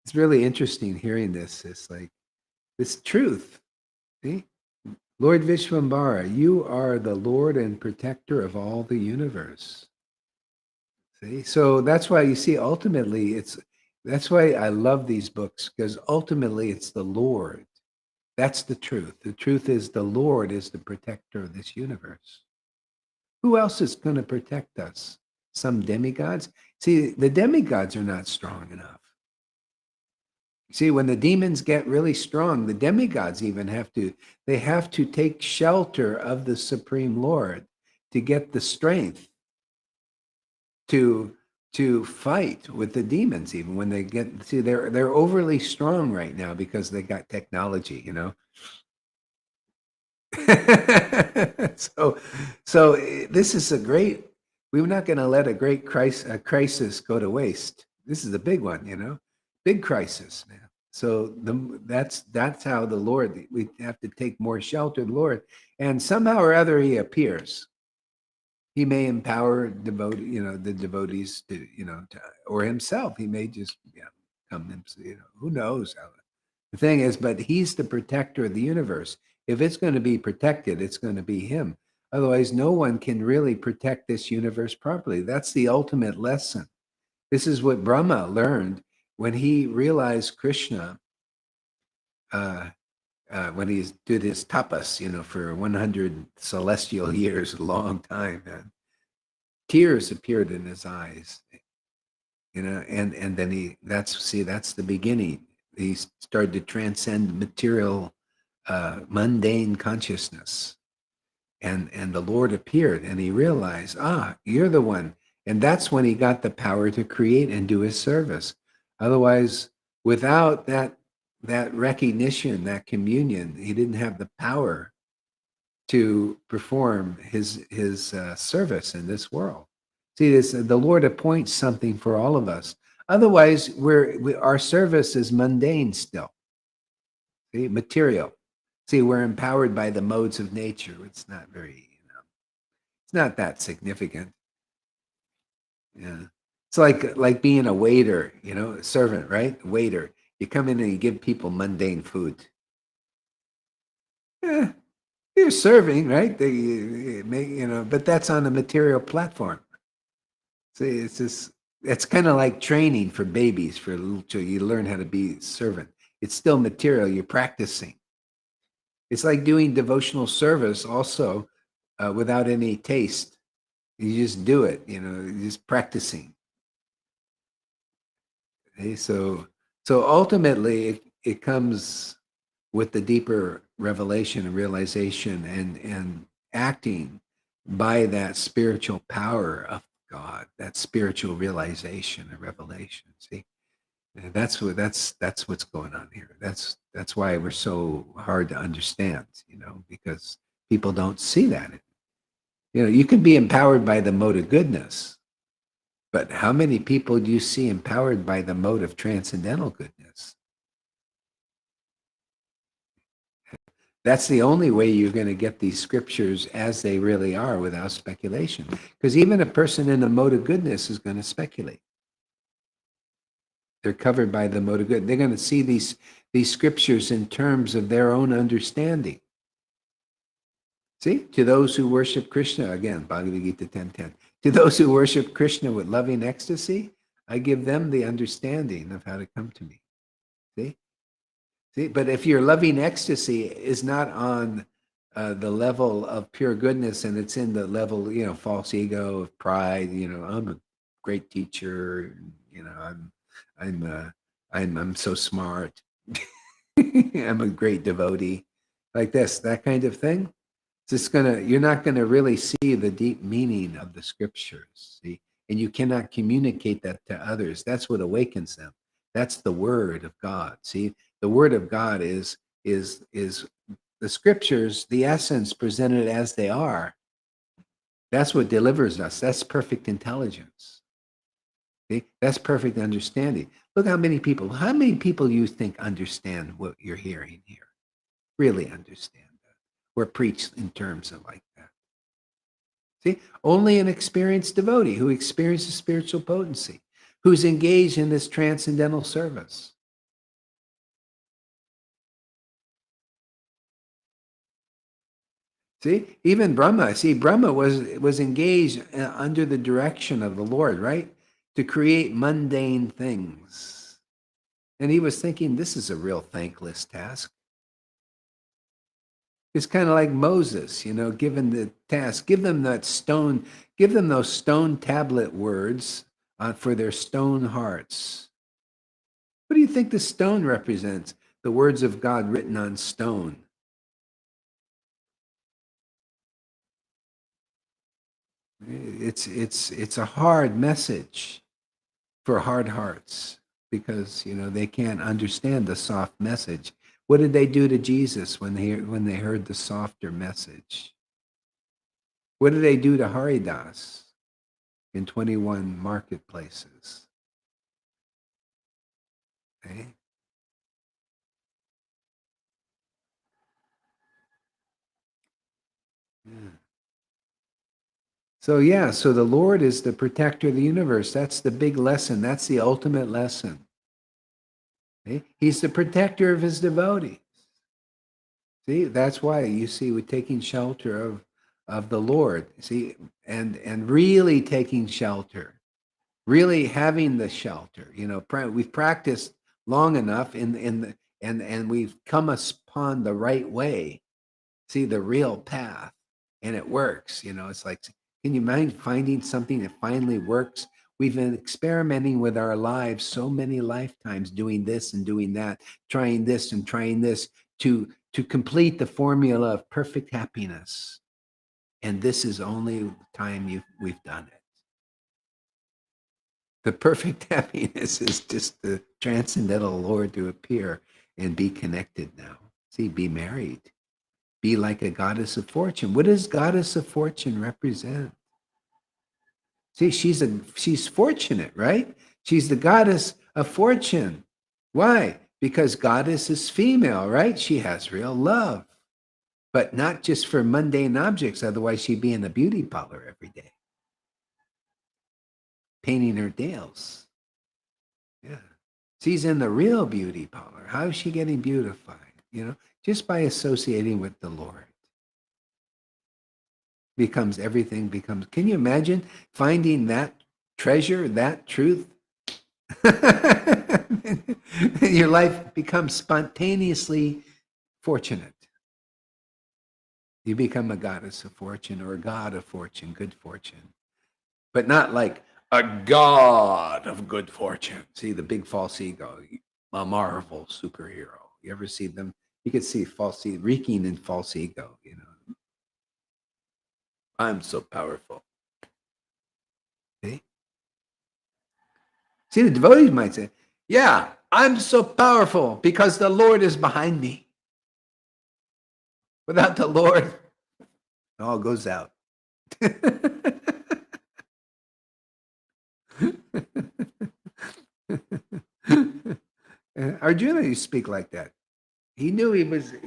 It's really interesting hearing this. It's like this truth. See? Lord Vishwambara, you are the Lord and protector of all the universe. See? So that's why you see, ultimately, that's why I love these books, because ultimately it's the Lord. That's the truth. The truth is the Lord is the protector of this universe. Who else is going to protect us? Some demigods? See, the demigods are not strong enough. See, when the demons get really strong, the demigods even have to take shelter of the Supreme Lord to get the strength to fight with the demons. Even when they get, see, they're overly strong right now because they got technology, you know. so this is a great, we're not going to let a great crisis go to waste. This is a big one, you know, big crisis, man. So that's how the Lord, we have to take more shelter of the Lord, and somehow or other he appears. He may empower the devotees to, or himself. He may just come, who knows how. The thing is, but he's the protector of the universe. If it's going to be protected, it's going to be him. Otherwise, no one can really protect this universe properly. That's the ultimate lesson. This is what Brahma learned when he realized Krishna, when he did his tapas, for 100 celestial years, a long time, man. Tears appeared in his eyes, and then that's the beginning. He started to transcend material, mundane consciousness, and the Lord appeared, and he realized, you're the one, and that's when he got the power to create and do his service. Otherwise, without that recognition, that communion, he didn't have the power to perform his service in this world. See, this, the Lord appoints something for all of us. Otherwise, our service is mundane still. See, material. See, we're empowered by the modes of nature. It's not very, it's not that significant. Yeah. It's like being a waiter, a servant, right? Waiter. You come in and you give people mundane food. Yeah, you're serving, right? They make, but that's on a material platform. See, it's kind of like training for babies for little children. You learn how to be a servant. It's still material. You're practicing. It's like doing devotional service also without any taste. You just do it, you're just practicing. Okay? So ultimately it comes with the deeper revelation and realization and acting by that spiritual power of God, that spiritual realization and revelation. See, and that's what's going on here. That's why we're so hard to understand, because people don't see that. You can be empowered by the mode of goodness, but how many people do you see empowered by the mode of transcendental goodness? That's the only way you're going to get these scriptures as they really are without speculation. Because even a person in the mode of goodness is going to speculate. They're covered by the mode of good. They're going to see these scriptures in terms of their own understanding. See, to those who worship Krishna, again, Bhagavad Gita 10:10. To those who worship Krishna with loving ecstasy, I give them the understanding of how to come to me. See, but if your loving ecstasy is not on the level of pure goodness, and it's in the level, false ego of pride, I'm a great teacher, I'm so smart, I'm a great devotee, like that kind of thing. You're not gonna really see the deep meaning of the scriptures, see, and you cannot communicate that to others. That's what awakens them. That's the word of God. See, the word of God is the scriptures, the essence presented as they are. That's what delivers us. That's perfect intelligence. See? That's perfect understanding. Look how many people you think understand what you're hearing here, really understand that. We're preached in terms of like that. See, only an experienced devotee who experiences spiritual potency, who's engaged in this transcendental service. See, even Brahma. See, Brahma was engaged under the direction of the Lord, right, to create mundane things, and he was thinking, "This is a real thankless task." It's kind of like Moses, given the task, give them those stone tablet words for their stone hearts. What do you think the stone represents? The words of God written on stone. It's a hard message for hard hearts because they can't understand the soft message. What did they do to Jesus when they heard the softer message? What did they do to Haridas in 21 marketplaces? Okay? Yeah. So the Lord is the protector of the universe. That's the big lesson. That's the ultimate lesson. Okay? He's the protector of his devotees. See, that's why you see we're taking shelter of the Lord. See, and really taking shelter, really having the shelter. We've practiced long enough and we've come upon the right way. See, the real path, and it works. It's like, can you mind finding something that finally works? We've been experimenting with our lives so many lifetimes, doing this and doing that, trying this and trying this to complete the formula of perfect happiness. And this is only the time we've done it. The perfect happiness is just the transcendental Lord to appear and be connected now. See, be married. Be like a goddess of fortune. What does goddess of fortune represent? See, she's fortunate, right? She's the goddess of fortune. Why? Because goddess is female, right? She has real love, but not just for mundane objects. Otherwise, she'd be in a beauty parlor every day, painting her nails. Yeah. She's in the real beauty parlor. How is she getting beautified? Just by associating with the Lord. Can you imagine finding that treasure, that truth? Your life becomes spontaneously fortunate. You become a goddess of fortune or a god of fortune, good fortune. But not like a god of good fortune. See, the big false ego, a Marvel superhero. You ever see them? You could see false ego, reeking in false ego, I'm so powerful. See? See, the devotees might say, yeah, I'm so powerful because the Lord is behind me. Without the Lord, it all goes out. Arjuna used to speak like that. He knew he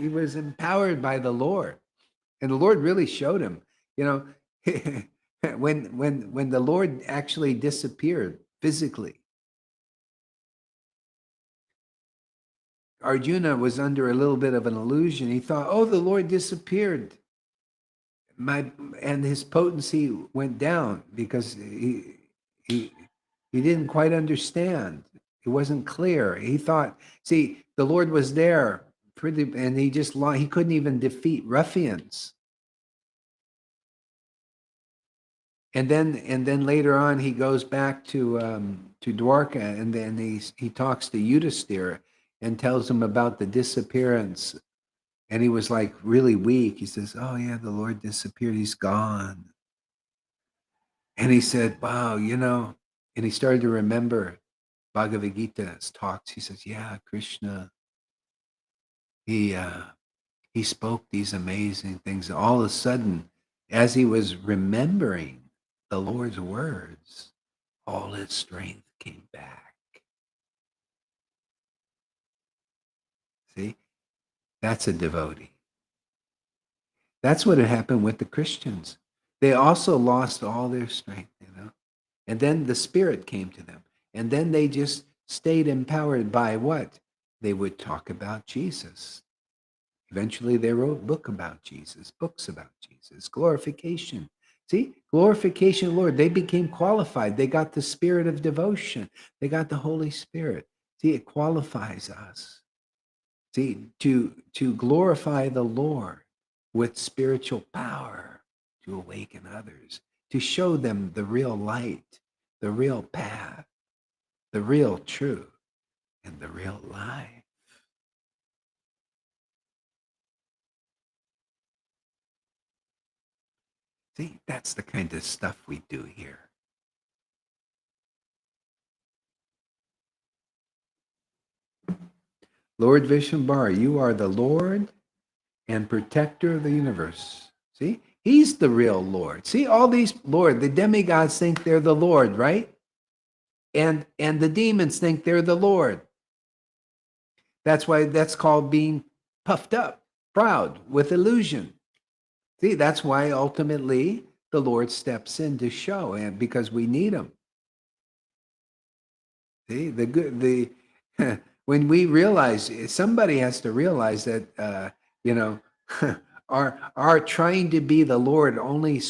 was empowered by the Lord, and the Lord really showed him. When the Lord actually disappeared physically, Arjuna was under a little bit of an illusion. He thought, "Oh, the Lord disappeared." And his potency went down because he didn't quite understand. It wasn't clear. He thought, see, the Lord was there, and he couldn't even defeat ruffians. And then later on, he goes back to Dwarka, and then he talks to Yudhisthira and tells him about the disappearance. And he was like really weak. He says, "Oh yeah, the Lord disappeared. He's gone." And he said, "Wow, and he started to remember Bhagavad Gita's talks. He says, "Yeah, Krishna, he spoke these amazing things." All of a sudden, as he was remembering the Lord's words, all his strength came back. See, that's a devotee. That's what had happened with the Christians. They also lost all their strength, and then the Spirit came to them. And then they just stayed empowered by what? They would talk about Jesus. Eventually, they wrote books about Jesus, glorification. See, glorification, Lord. They became qualified. They got the spirit of devotion. They got the Holy Spirit. See, it qualifies us. See, to glorify the Lord with spiritual power, to awaken others, to show them the real light, the real path, the real truth, and the real life. See, that's the kind of stuff we do here. Lord Vishnubar, you are the Lord and protector of the universe. See, he's the real Lord. See, all these Lord, the demigods think they're the Lord, right? And the demons think they're the Lord. That's why that's called being puffed up, proud, with illusion. See, that's why ultimately the Lord steps in to show, and because we need him. See, when we realize, somebody has to realize that our trying to be the Lord only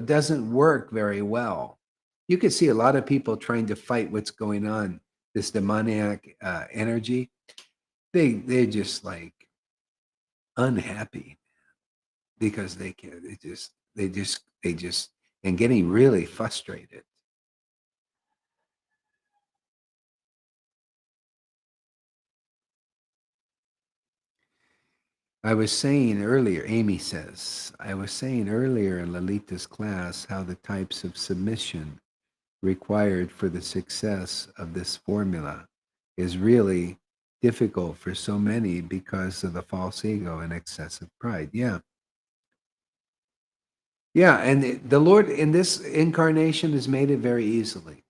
doesn't work very well. You can see a lot of people trying to fight what's going on, this demoniac energy. They're just like unhappy because they can't. They just and getting really frustrated. I was saying earlier, Amy says, I was saying earlier in Lalita's class how the types of submission required for the success of this formula is really difficult for so many because of the false ego and excessive pride. Yeah. Yeah, and the Lord in this incarnation has made it very easily.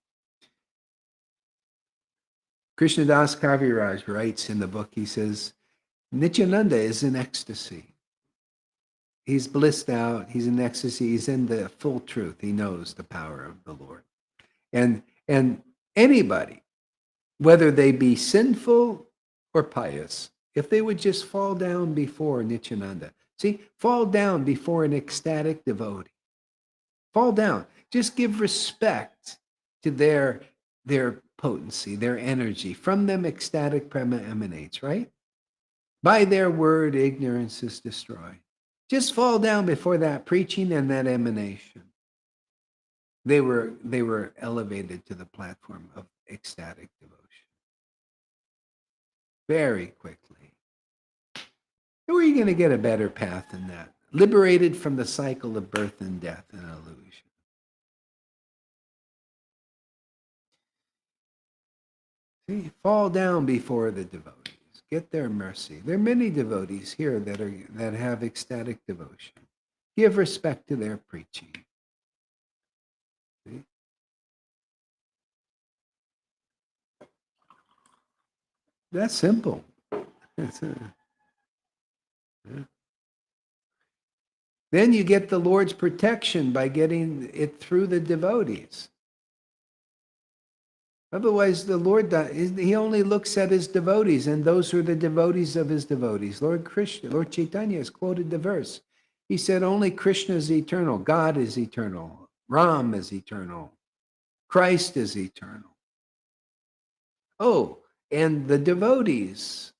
Krishnadas Kaviraj writes in the book, he says, Nityananda is in ecstasy. He's blissed out, he's in ecstasy, he's in the full truth. He knows the power of the Lord. And anybody, whether they be sinful or pious, if they would just fall down before Nityananda, see, fall down before an ecstatic devotee. Fall down. Just give respect to their potency, their energy. From them, ecstatic prema emanates, right? By their word, ignorance is destroyed. Just fall down before that preaching and that emanation. They were elevated to the platform of ecstatic devotion very quickly. Who are you going to get a better path than that? Liberated from the cycle of birth and death and illusion. See, fall down before the devotees. Get their mercy. There are many devotees here that have ecstatic devotion. Give respect to their preaching. See? That's simple. Then you get the Lord's protection by getting it through the devotees. Otherwise, the Lord, he only looks at his devotees, and those are the devotees of his devotees. Lord Caitanya has quoted the verse. He said, only Krishna is eternal. God is eternal. Ram is eternal. Christ is eternal. Oh, and the devotees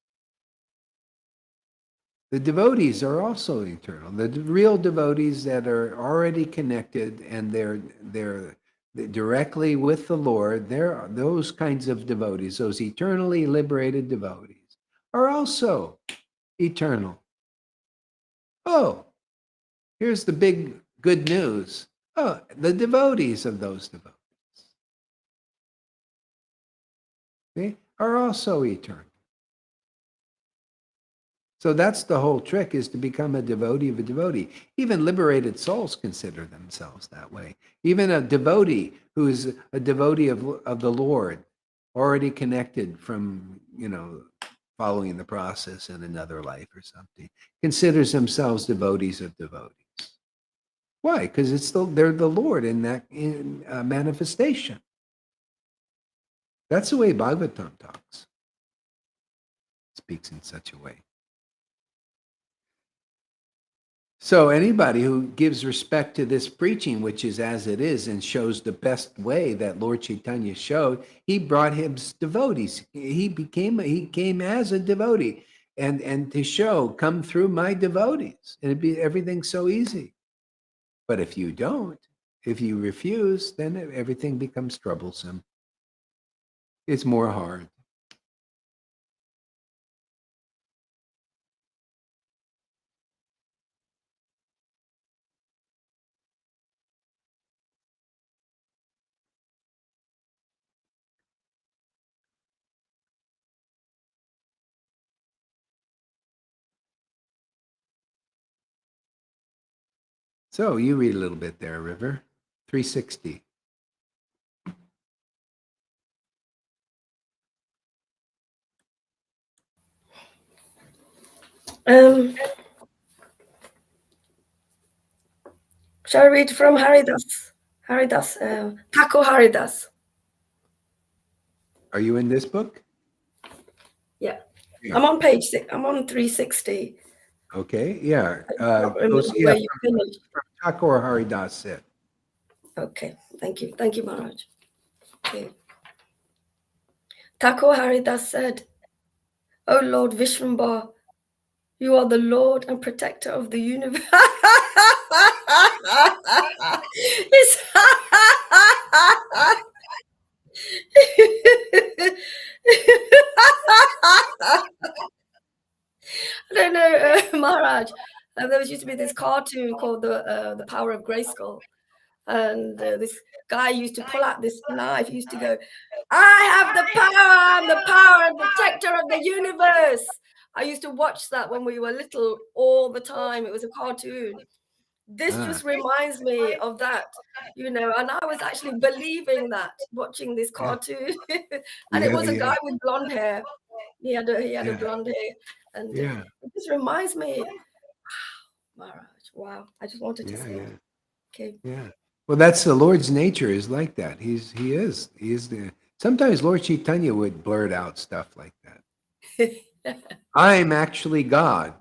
are also eternal. The real devotees that are already connected and they're directly with the Lord, those kinds of devotees, those eternally liberated devotees, are also eternal. Oh, here's the big good news. Oh, the devotees of those devotees, see, are also eternal. So that's the whole trick, is to become a devotee of a devotee. Even liberated souls consider themselves that way. Even a devotee who is a devotee of the Lord, already connected from, following the process in another life or something, considers themselves devotees of devotees. Why? Because they're the Lord in that manifestation. That's the way Bhagavatam talks. Speaks in such a way. So anybody who gives respect to this preaching, which is as it is, and shows the best way that Lord Caitanya showed, he brought his devotees. He came as a devotee, and to show, come through my devotees, and everything's so easy. But if you don't, if you refuse, then everything becomes troublesome. It's more hard. So you read a little bit there, River. 360. Shall I read from Haridas? Thakur Haridas. Are you in this book? Yeah. I'm on page 6. I'm on 360. Okay, yeah. Where you finished. Thakur Haridas said. Okay, thank you. Thank you, Maharaj. Okay. Thakur Haridas said, O Lord Vishwambhar, you are the Lord and protector of the universe. I don't know, Maharaj. There used to be this cartoon called The Power of Grayskull. And this guy used to pull out this knife. He used to go, I have the power. I'm the power and protector of the universe. I used to watch that when we were little all the time. It was a cartoon. This just reminds me of that, and I was actually believing that watching this cartoon. And it was a guy with blonde hair. He had a blonde hair, and it just reminds me. Maharaj, wow! I just wanted to say that. Okay. Yeah. Well, that's the Lord's nature is like that. He is the. Sometimes Lord Caitanya would blurt out stuff like that. I'm actually God.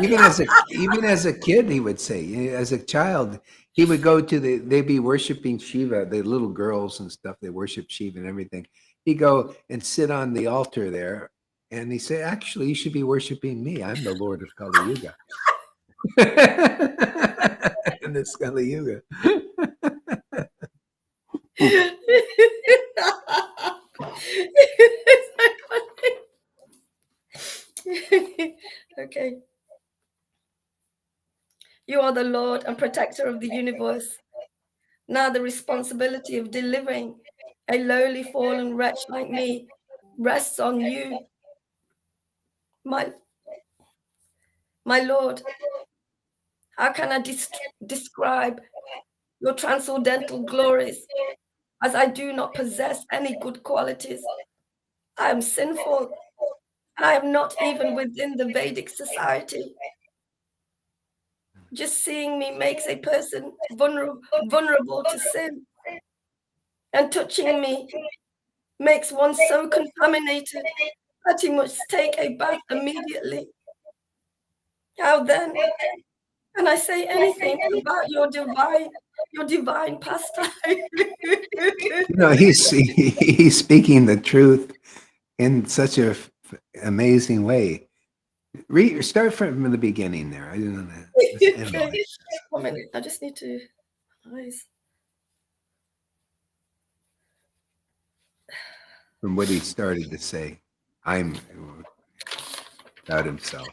Even as a kid, he would say. As a child, he would go to they'd be worshiping Shiva, the little girls and stuff. They worship Shiva and everything. He'd go and sit on the altar there, and he say, "Actually, you should be worshiping me. I'm the Lord of Kali Yuga." In this Kali Yuga. Okay. You are the Lord and protector of the universe. Now the responsibility of delivering a lowly fallen wretch like me rests on you, my Lord. How can I describe your transcendental glories, as I do not possess any good qualities? I am sinful, and I am not even within the Vedic society. Just seeing me makes a person vulnerable to sin, and touching me makes one so contaminated that he must take a bath immediately. How then can I say anything about your divine pastime? He's speaking the truth in such a amazing way. Start from the beginning there. I didn't know that. Okay. 1 minute. I just need to. Nice. From what he started to say, I'm about himself.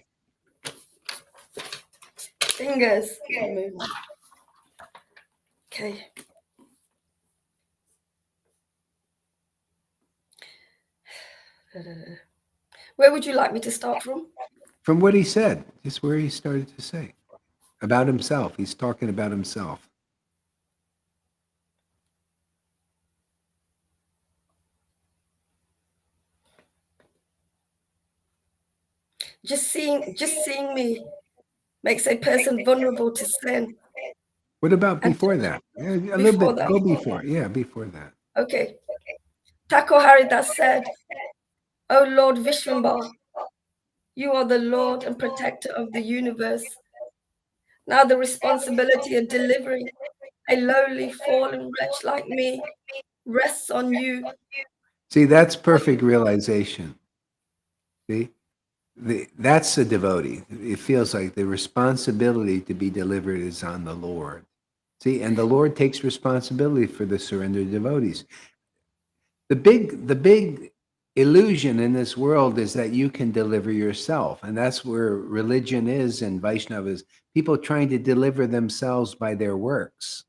Fingers. Okay. Where would you like me to start from? From what he said, just where he started to say about himself. He's talking about himself. Just seeing me makes a person vulnerable to sin. What about before that? A little bit. Go before. Yeah, before that. Okay. Thakur Haridas said, "O Lord Vishwambara, you are the Lord and protector of the universe. Now the responsibility of delivering a lowly fallen wretch like me rests on you." See, that's perfect realization. See, that's a devotee. It feels like the responsibility to be delivered is on the Lord. See, and the Lord takes responsibility for the surrendered devotees. The big illusion in this world is that you can deliver yourself, and that's where religion is and Vaishnava is. People trying to deliver themselves by their works.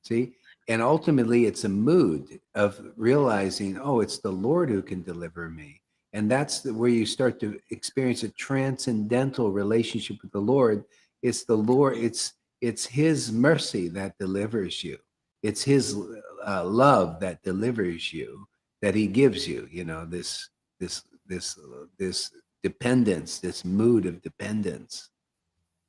See, and ultimately it's a mood of realizing, oh, it's the Lord who can deliver me. And that's where you start to experience a transcendental relationship with the Lord. It's the Lord, it's his mercy that delivers you. It's his love that delivers you, that he gives you, this dependence, this mood of dependence.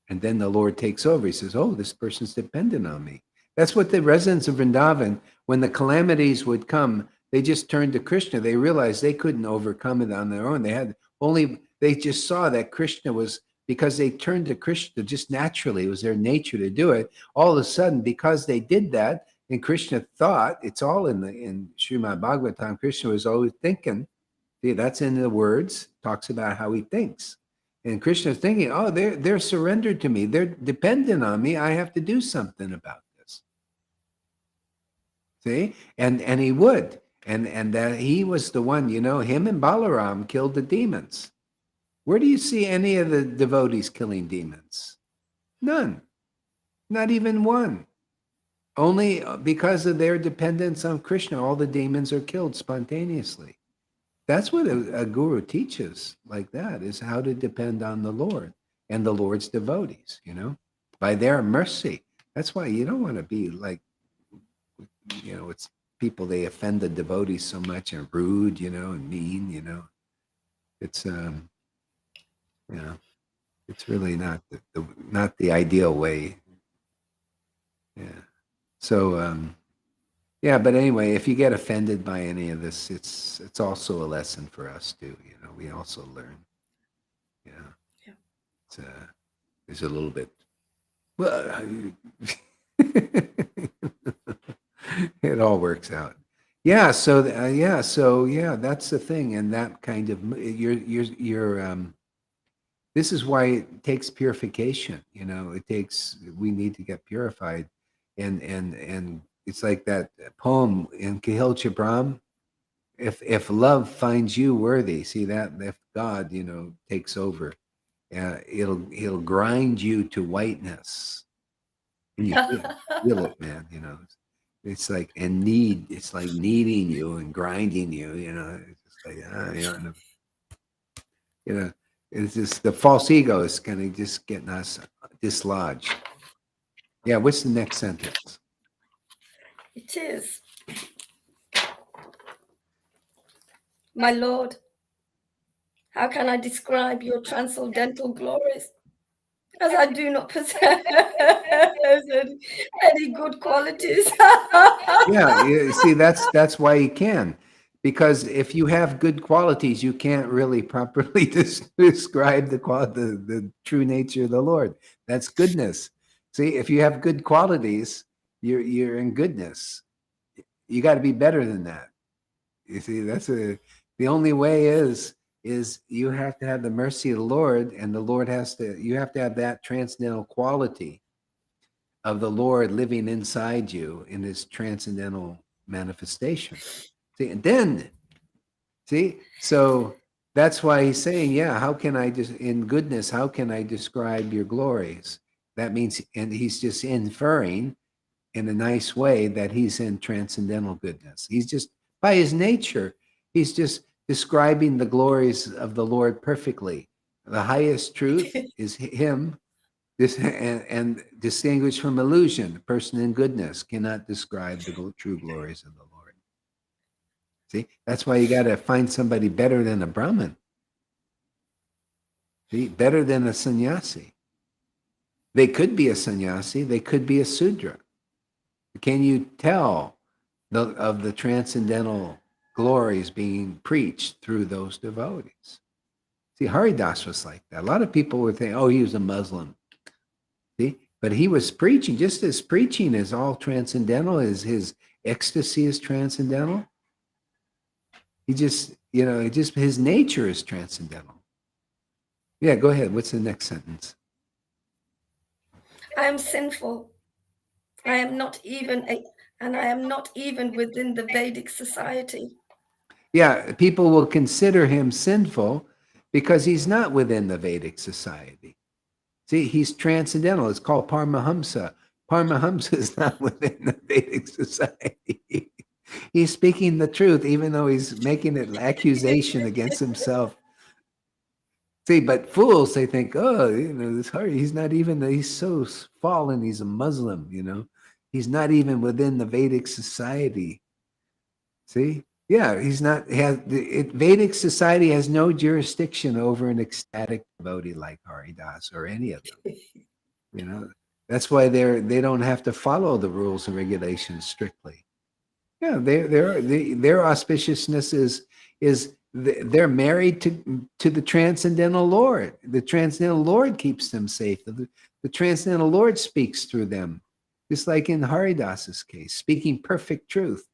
And then the Lord takes over. He says, oh, this person's dependent on me. That's what the residents of Vrindavan, when the calamities would come, they just turned to Krishna. They realized they couldn't overcome it on their own. They just saw that Krishna was, because they turned to Krishna just naturally, it was their nature to do it. All of a sudden, because they did that, and Krishna thought, it's all in Srimad Bhagavatam, Krishna was always thinking. See, that's in the words, talks about how he thinks. And Krishna's thinking, oh, they're surrendered to me. They're dependent on me. I have to do something about this. See? And he would. And that he was the one, him and Balaram killed the demons. Where do you see any of the devotees killing demons? None. Not even one. Only because of their dependence on Krishna, all the demons are killed spontaneously. That's what a guru teaches like that, is how to depend on the Lord. and the Lord's devotees, by their mercy. That's why you don't want to be like, it's people, they offend the devotees so much and rude, and mean, it's, it's really not not the ideal way. Yeah. So, yeah, but anyway, if you get offended by any of this, it's also a lesson for us too. We also learn. Yeah. It's there's a little bit. Well, it all works out. Yeah. So yeah. So yeah, that's the thing, and that kind of you're. This is why it takes purification. We need to get purified, and it's like that poem in Kahil Chabram. If love finds you worthy, see that if God, takes over, he'll grind you to whiteness, and you feel it, man. It's like it's like kneading you and grinding you. It's just like it's just the false ego is kind of just getting us dislodged. Yeah, what's the next sentence? It is, my Lord, how can I describe your transcendental glories, as I do not possess any good qualities? Yeah, you see, that's why you can. Because if you have good qualities, you can't really properly describe the true nature of the Lord. That's goodness. See, if you have good qualities, you're in goodness. You got to be better than that. You see, the only way is you have to have the mercy of the Lord, and the Lord you have to have that transcendental quality of the Lord living inside you in his transcendental manifestation. See, and then, so that's why he's saying, yeah, how can I just, in goodness, how can I describe your glories? That means, and he's just inferring in a nice way that he's in transcendental goodness. He's just, by his nature, he's just describing the glories of the Lord perfectly. The highest truth is him. And distinguished from illusion. A person in goodness cannot describe the true glories of the Lord. See, that's why you got to find somebody better than a Brahmin. See, better than a sannyasi. They could be a sannyasi, they could be a Sudra. Can you tell of the transcendental glories being preached through those devotees? See, Haridas was like that. A lot of people would think, oh, he was a Muslim. See, but he was preaching, just as preaching is all transcendental, as his ecstasy is transcendental. He just, his nature is transcendental. Yeah, go ahead. What's the next sentence? I am sinful. I am not even within the Vedic society. Yeah, people will consider him sinful because he's not within the Vedic society. See, he's transcendental. It's called Paramahamsa. Paramahamsa is not within the Vedic society. He's speaking the truth, even though he's making an accusation against himself. See, but fools, they think, oh, this Hari, he's so fallen, he's a Muslim, He's not even within the Vedic society. See? Yeah, he's not, Vedic society has no jurisdiction over an ecstatic devotee like Haridas or any of them. That's why they don't have to follow the rules and regulations strictly. Yeah, their auspiciousness is they're married to the transcendental Lord. The transcendental Lord keeps them safe. The transcendental Lord speaks through them, just like in Haridas's case, speaking perfect truth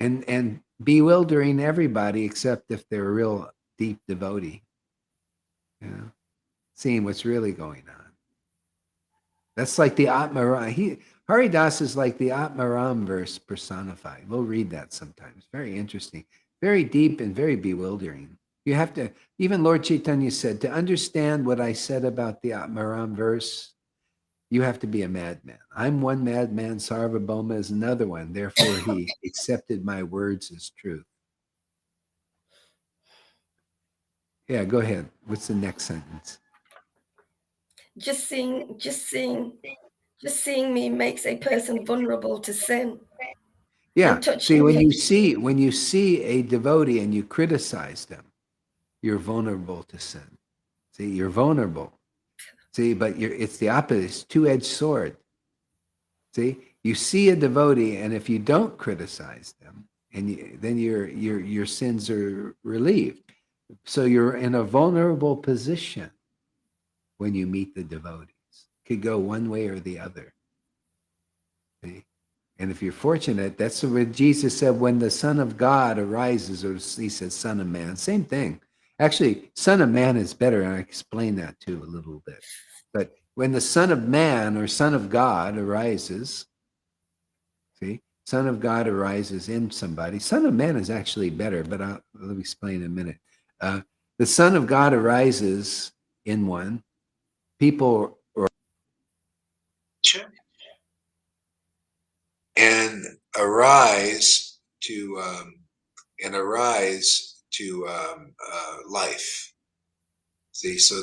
and bewildering everybody except if they're a real deep devotee. Seeing what's really going on. That's like the Atmaram. Haridas is like the Atmaram verse personified. We'll read that sometimes. Very interesting, very deep, and very bewildering. You have to, even Lord Caitanya said, to understand what I said about the Atmaram verse, you have to be a madman. I'm one madman, Sarvabhauma is another one. Therefore, he accepted my words as truth. Yeah, go ahead. What's the next sentence? Just seeing me makes a person vulnerable to sin. Yeah. And touching See, when me, you see a devotee and you criticize them, you're vulnerable to sin. See, you're vulnerable. See, but it's the opposite. It's two-edged sword. See, you see a devotee, and if you don't criticize them, then your sins are relieved. So you're in a vulnerable position when you meet the devotees. Could go one way or the other. See? And if you're fortunate, that's what Jesus said when the Son of God arises, or he said Son of Man, same thing. Actually, Son of Man is better, and I explain that too a little bit. But when the Son of Man or Son of God arises, see, Son of God arises in somebody. Son of Man is actually better, but let me explain in a minute. The Son of God arises in one. People and arise to life. See, so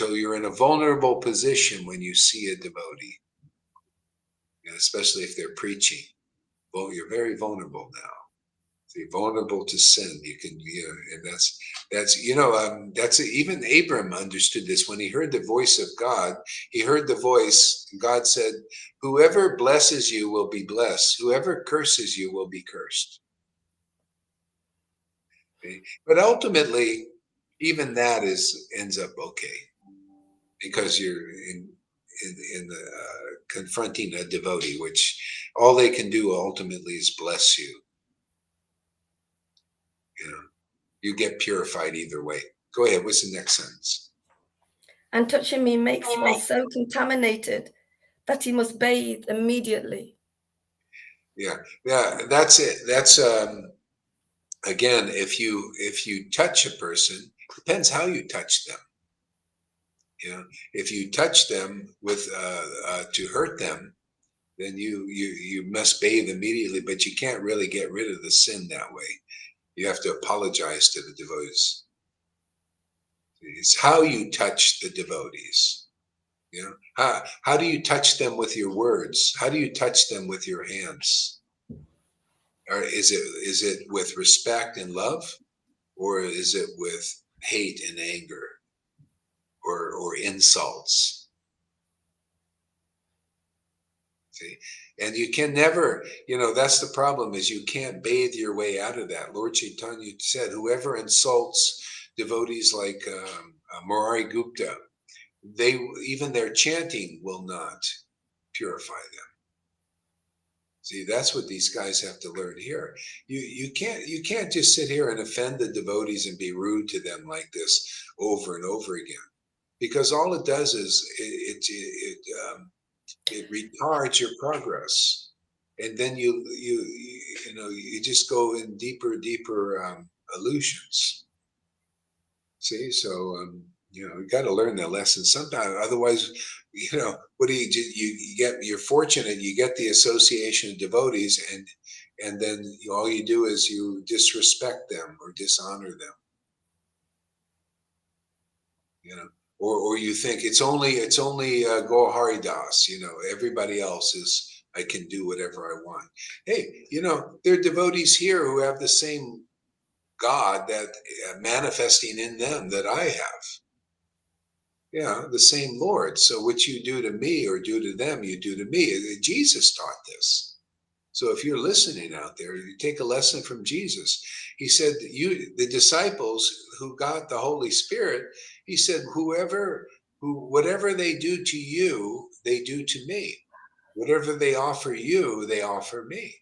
you're in a vulnerable position when you see a devotee, especially if they're preaching. Well, you're very vulnerable now. So you're vulnerable to sin. You can, and that's even Abram understood this when he heard the voice of God. He heard the voice. God said, "Whoever blesses you will be blessed. Whoever curses you will be cursed." Okay? But ultimately, even that ends up okay because you're in the confronting a devotee, which all they can do ultimately is bless you. You get purified either way. Go ahead. What's the next sentence? And touching me makes one so contaminated that he must bathe immediately. Yeah, that's it. That's again, if you touch a person, depends how you touch them. If you touch them with to hurt them, then you must bathe immediately. But you can't really get rid of the sin that way. You have to apologize to the devotees. It's how you touch the devotees. How do you touch them with your words? How do you touch them with your hands? Or is it with respect and love, or is it with hate and anger, or insults? See, and you can never, that's the problem, is you can't bathe your way out of that. Lord Caitanya said, whoever insults devotees like Murari Gupta, even their chanting will not purify them. See, that's what these guys have to learn here. You can't just sit here and offend the devotees and be rude to them like this over and over again, because all it does is it retards your progress, and then you just go in deeper illusions. See, so you got to learn that lesson sometime. Otherwise, what do you get? You're fortunate. You get the association of devotees, and then all you do is you disrespect them or dishonor them. Or you think it's only Gaur Hari Das. Everybody else is. I can do whatever I want. Hey, there are devotees here who have the same God that manifesting in them that I have. Yeah, the same Lord. So what you do to me or do to them, you do to me. Jesus taught this. So if you're listening out there, you take a lesson from Jesus. He said, the disciples who got the Holy Spirit, he said, whatever they do to you, they do to me. Whatever they offer you, they offer me.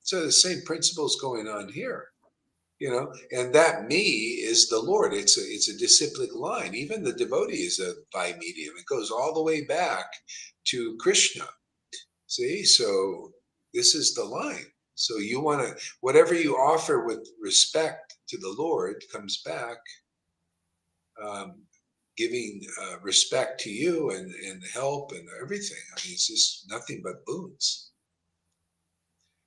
So the same principle is going on here. And that me is the Lord. It's a disciplic line. Even the devotee is a bi-medium. It goes all the way back to Krishna. See, so this is the line. So you want to, whatever you offer with respect to the Lord comes back, giving respect to you and help and everything. I mean, it's just nothing but boons.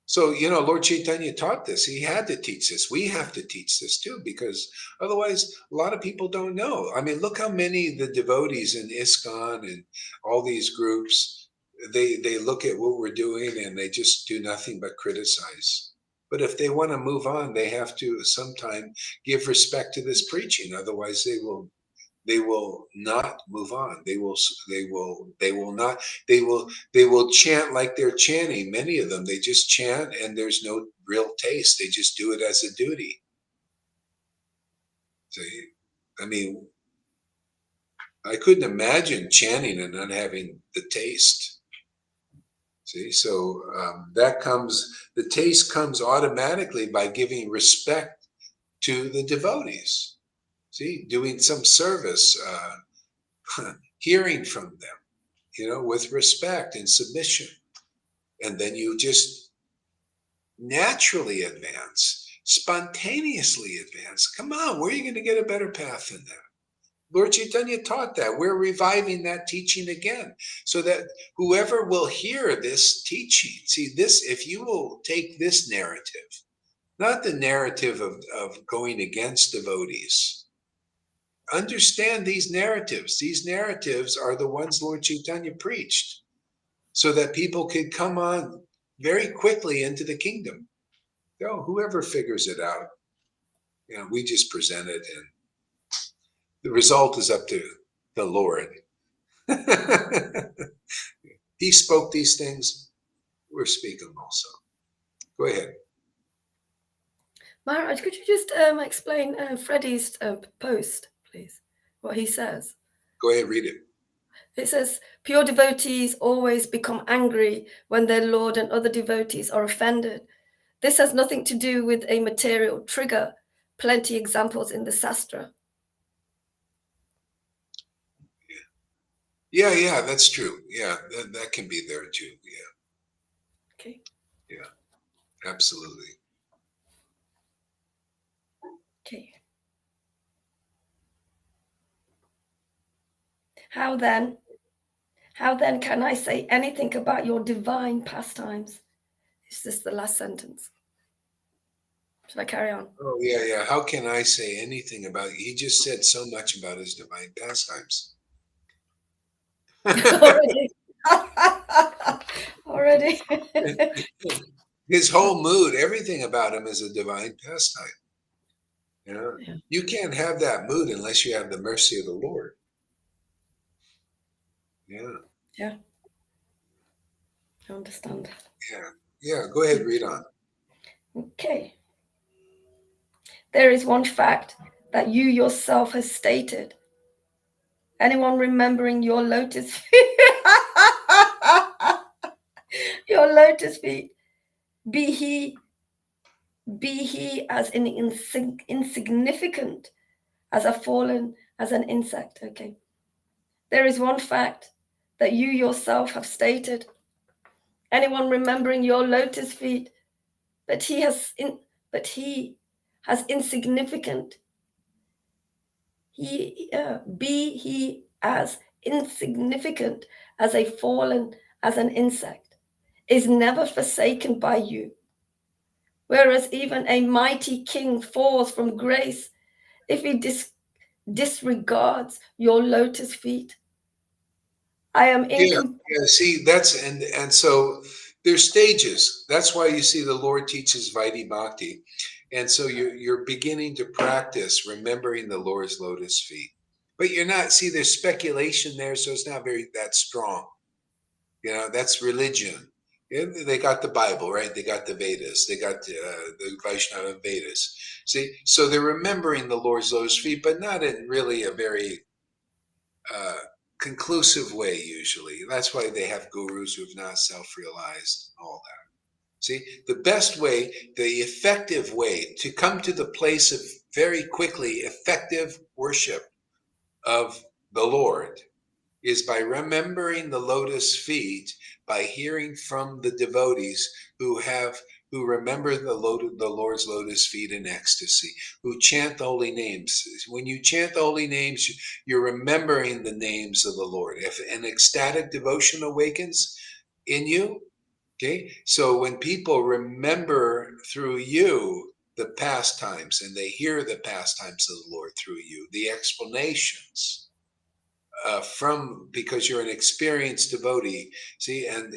So, Lord Caitanya taught this. He had to teach this. We have to teach this too, because otherwise a lot of people don't know. I mean, look how many of the devotees in ISKCON and all these groups, they look at what we're doing and they just do nothing but criticize. But if they want to move on, they have to sometime give respect to this preaching. Otherwise they will not move on. They will not, they will chant like they're chanting. Many of them, they just chant and there's no real taste. They just do it as a duty. So, I mean, I couldn't imagine chanting and not having the taste. See, so the taste comes automatically by giving respect to the devotees. See, doing some service, hearing from them, with respect and submission. And then you just naturally advance, spontaneously advance. Come on, where are you going to get a better path than that? Lord Caitanya taught that. We're reviving that teaching again, so that whoever will hear this teaching, see this, if you will take this narrative, not the narrative of going against devotees. Understand these narratives. These narratives are the ones Lord Caitanya preached, so that people could come on very quickly into the kingdom. Whoever figures it out, we just present it, and the result is up to the Lord. He spoke these things. We're speaking also. Go ahead. Maharaj, could you just explain Freddie's post, please? What he says. Go ahead, read it. It says, pure devotees always become angry when their Lord and other devotees are offended. This has nothing to do with a material trigger. Plenty examples in the Sastra. Yeah, that's true. Yeah, that can be there too. Yeah. Okay. Yeah, absolutely. Okay. How then can I say anything about your divine pastimes? Is this the last sentence? Should I carry on? Oh, yeah. How can I say anything about it? He just said so much about his divine pastimes. Already. His whole mood, everything about him is a divine pastime. Yeah. You can't have that mood unless you have the mercy of the Lord. Yeah. I understand. Yeah. Go ahead, read on. Okay. There is one fact that you yourself has stated. Anyone remembering your lotus feet? Your lotus feet, be he as insignificant as a fallen, as an insect. Okay. There is one fact that you yourself have stated. Anyone remembering your lotus feet, but he has insignificant. Be he as insignificant as a fallen, as an insect, is never forsaken by you. Whereas even a mighty king falls from grace if he disregards your lotus feet. I am see, that's and so there's stages. That's why you see the Lord teaches Vaidhi Bhakti. And so you're beginning to practice remembering the Lord's lotus feet. But you're not, see, there's speculation there, so it's not that strong. That's religion. They got the Bible, right? They got the Vedas. They got the Vaishnava Vedas. See, so they're remembering the Lord's lotus feet, but not in really a very conclusive way usually. That's why they have gurus who have not self-realized, all that. See, the best way, the effective way to come to the place of very quickly effective worship of the Lord is by remembering the lotus feet, by hearing from the devotees who remember the Lord's lotus feet in ecstasy, who chant the holy names. When you chant the holy names, you're remembering the names of the Lord. If an ecstatic devotion awakens in you, Okay, so when people remember through you the pastimes and they hear the pastimes of the Lord through you, the explanations from, because you're an experienced devotee, see, and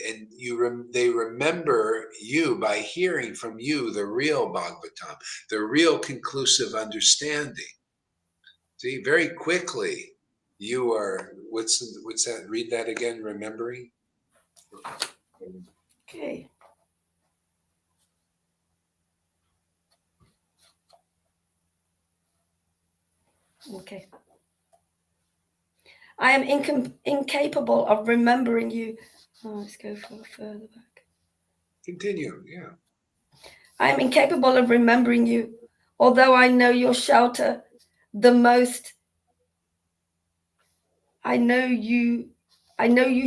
they remember you by hearing from you the real Bhagavatam, the real conclusive understanding. See, very quickly you are, what's that? Read that again. Remembering. Okay. Okay. I am incapable of remembering you. Oh, let's go further back. Continue, yeah. I am incapable of remembering you, although I know your shelter the most. I know you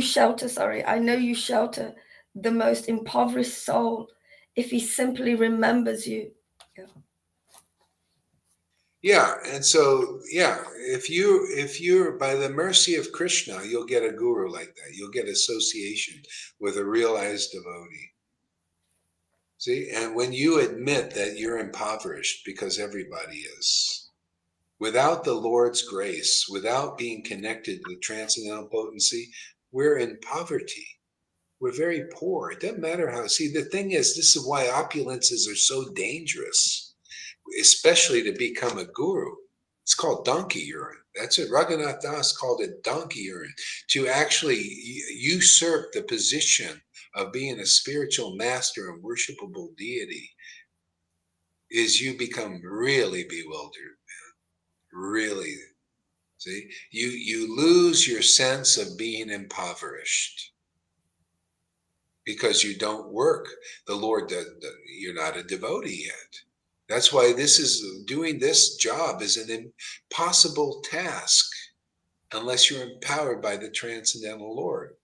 shelter the most impoverished soul if he simply remembers you. Yeah. Yeah, and so yeah, if you're by the mercy of Krishna, you'll get a guru like that. You'll get association with a realized devotee. See, and when you admit that you're impoverished, because everybody is, without the Lord's grace, without being connected with transcendental potency, we're in poverty. We're very poor. It doesn't matter how. See, the thing is, this is why opulences are so dangerous, especially to become a guru. It's called donkey urine. That's it. Raghunath Das called it donkey urine. To actually usurp the position of being a spiritual master and worshipable deity is you become really bewildered. Really. See, you lose your sense of being impoverished because you don't work. The Lord doesn't, you're not a devotee yet. That's why doing this job is an impossible task unless you're empowered by the transcendental Lord.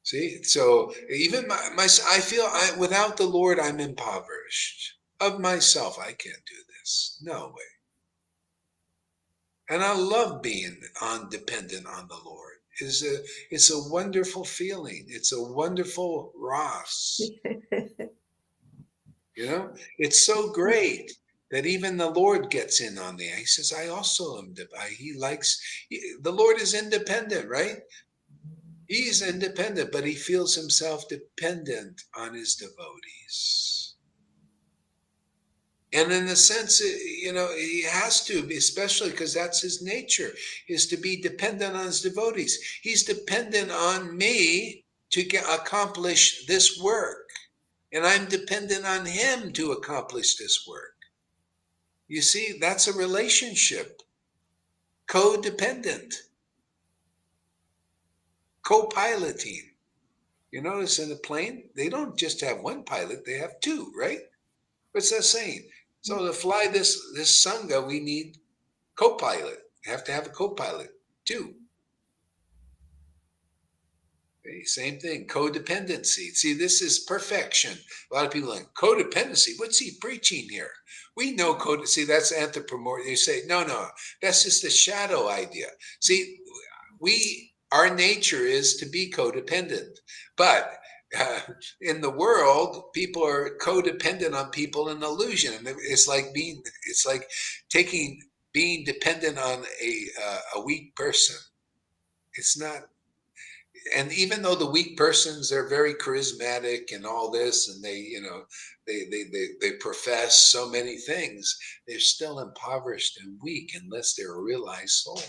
See, so even I feel without the Lord, I'm impoverished. Of myself, I can't do this. No way. And I love being dependent on the Lord. It's a wonderful feeling. It's a wonderful ras. It's so great that even the Lord gets in on the. He says, "I also am." The Lord is independent, right? He's independent, but he feels himself dependent on his devotees. And in a sense, he has to, especially because that's his nature, is to be dependent on his devotees. He's dependent on me to accomplish this work. And I'm dependent on him to accomplish this work. You see, that's a relationship. Codependent. Co-piloting. You notice in a plane, they don't just have one pilot, they have two, right? What's that saying? So to fly this Sangha, we need co-pilot. You have to have a co-pilot, too. Okay, same thing, codependency. See, this is perfection. A lot of people are like, codependency, what's he preaching here? We know see, that's anthropomorphic. They say, no, that's just a shadow idea. See, our nature is to be codependent. But in the world, people are codependent on people in illusion. It's like being dependent on a weak person. It's not. And even though the weak persons are very charismatic and all this, and they profess so many things, they're still impoverished and weak unless they're a realized soul.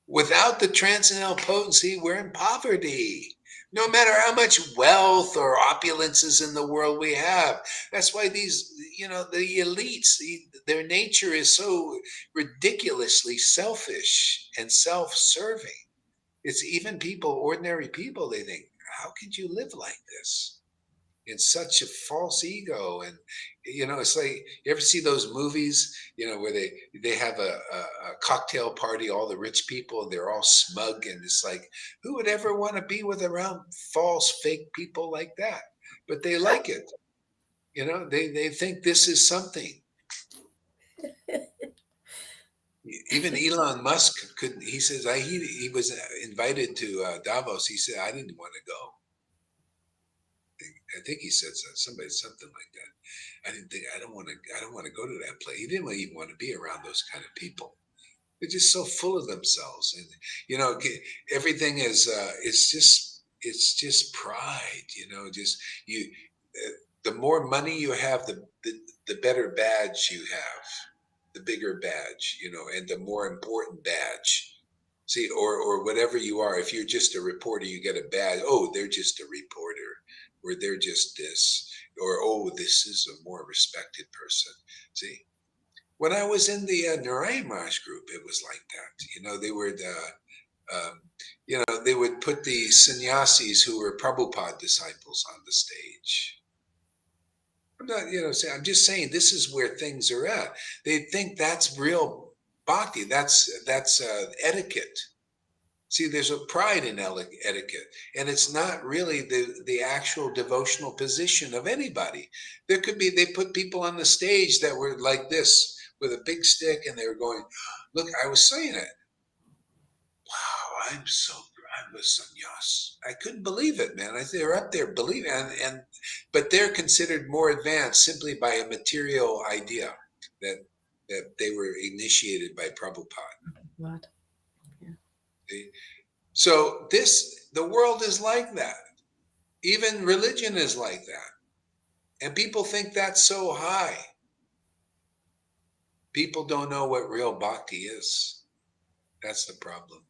Without the transcendental potency, we're in poverty. No matter how much wealth or opulences in the world we have. That's why these, the elites, their nature is so ridiculously selfish and self-serving. It's even ordinary people, they think, how could you live like this? In such a false ego. And, it's like, you ever see those movies, where they have a cocktail party, all the rich people, and they're all smug. And it's like, who would ever want to be around false, fake people like that? But they like it. They think this is something. Even Elon Musk couldn't. He says he was invited to Davos. He said I didn't want to go. I think he said something like that. I don't want to go to that place. He didn't even want to be around those kind of people. They're just so full of themselves, and everything is it's just pride. The more money you have, the better badge you have, the bigger badge, and the more important badge. See, or whatever you are. If you're just a reporter, you get a badge. Oh, they're just a reporter, or they're just this, or oh, this is a more respected person. See, when I was in the Narayan Maharaj group, it was like that. They were they would put the sannyasis who were Prabhupada disciples on the stage. I'm not, I'm just saying this is where things are at. They think that's real bhakti. That's etiquette. See, there's a pride in etiquette, and it's not really the actual devotional position of anybody. There could be, they put people on the stage that were like this with a big stick, and they were going, look, I was saying it. Wow, I'm a sannyas. I couldn't believe it, man. They're up there believing, but they're considered more advanced simply by a material idea that they were initiated by Prabhupada. What? So the world is like that. Even religion is like that. And people think that's so high. People don't know what real bhakti is. That's the problem.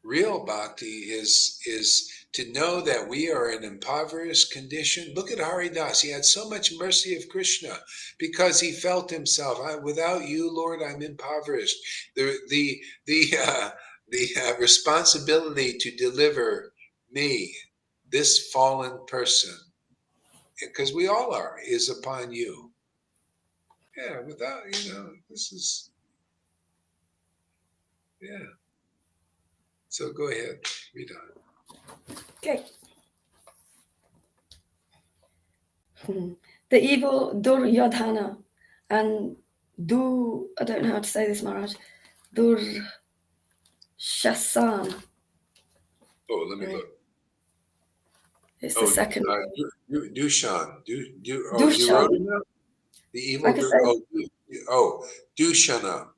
Real bhakti is to know that we are in impoverished condition. Look at Haridas. He had so much mercy of Krishna because he felt himself, without you, Lord, I'm impoverished. The responsibility to deliver me, this fallen person, because we all are, is upon you. Yeah, without, this is, yeah. So go ahead, read on. Okay. The evil Duryodhana and I don't know how to say this, Maharaj, Shasan. Oh, let me look. It's the second. Dushan. Dushan. You wrote it now? The evil. Dushana.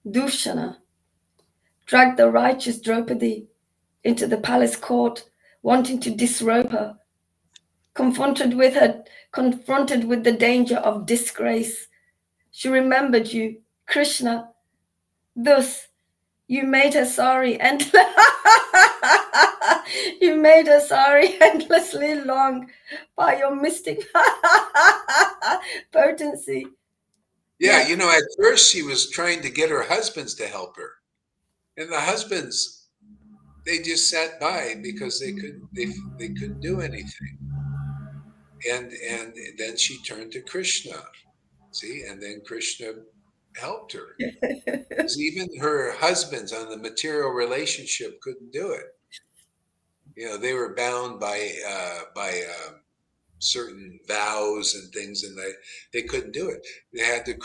Dushana dragged the righteous Draupadi into the palace court, wanting to disrobe her. Confronted with the danger of disgrace, she remembered you, Krishna. Thus, you made her sorry endlessly long by your mystic potency. Yeah, at first she was trying to get her husbands to help her. And the husbands, they just sat by because they couldn't do anything. And then she turned to Krishna. See, and then Krishna helped her. Because even her husbands on the material relationship couldn't do it. They were bound by certain vows and things, and they couldn't do it. They had to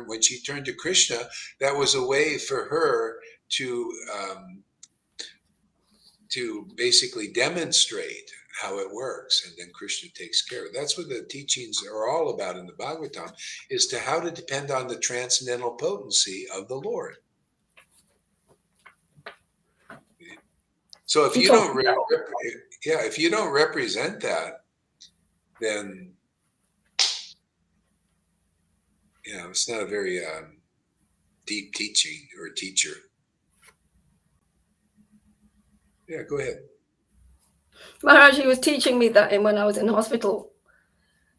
when she turned to Krishna, that was a way for her to basically demonstrate how it works, and then Krishna takes care of it. That's what the teachings are all about in the Bhagavatam, is to how to depend on the transcendental potency of the Lord. So if you don't represent that, then it's not a very deep teaching or a teacher. Yeah, go ahead. Maharaj, he was teaching me that when I was in hospital,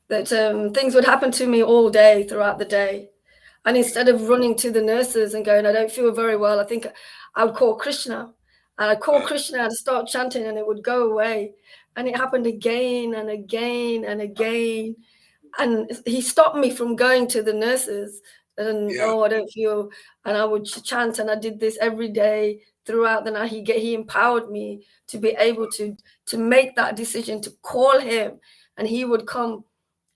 that things would happen to me all day, throughout the day. And instead of running to the nurses and going, I don't feel very well, I think I would call Krishna. And I'd call Krishna and start chanting, and it would go away. And it happened again and again and again. And he stopped me from going to the nurses. And I don't feel. And I would chant, and I did this every day throughout the night. He empowered me to be able to make that decision, to call him, and he would come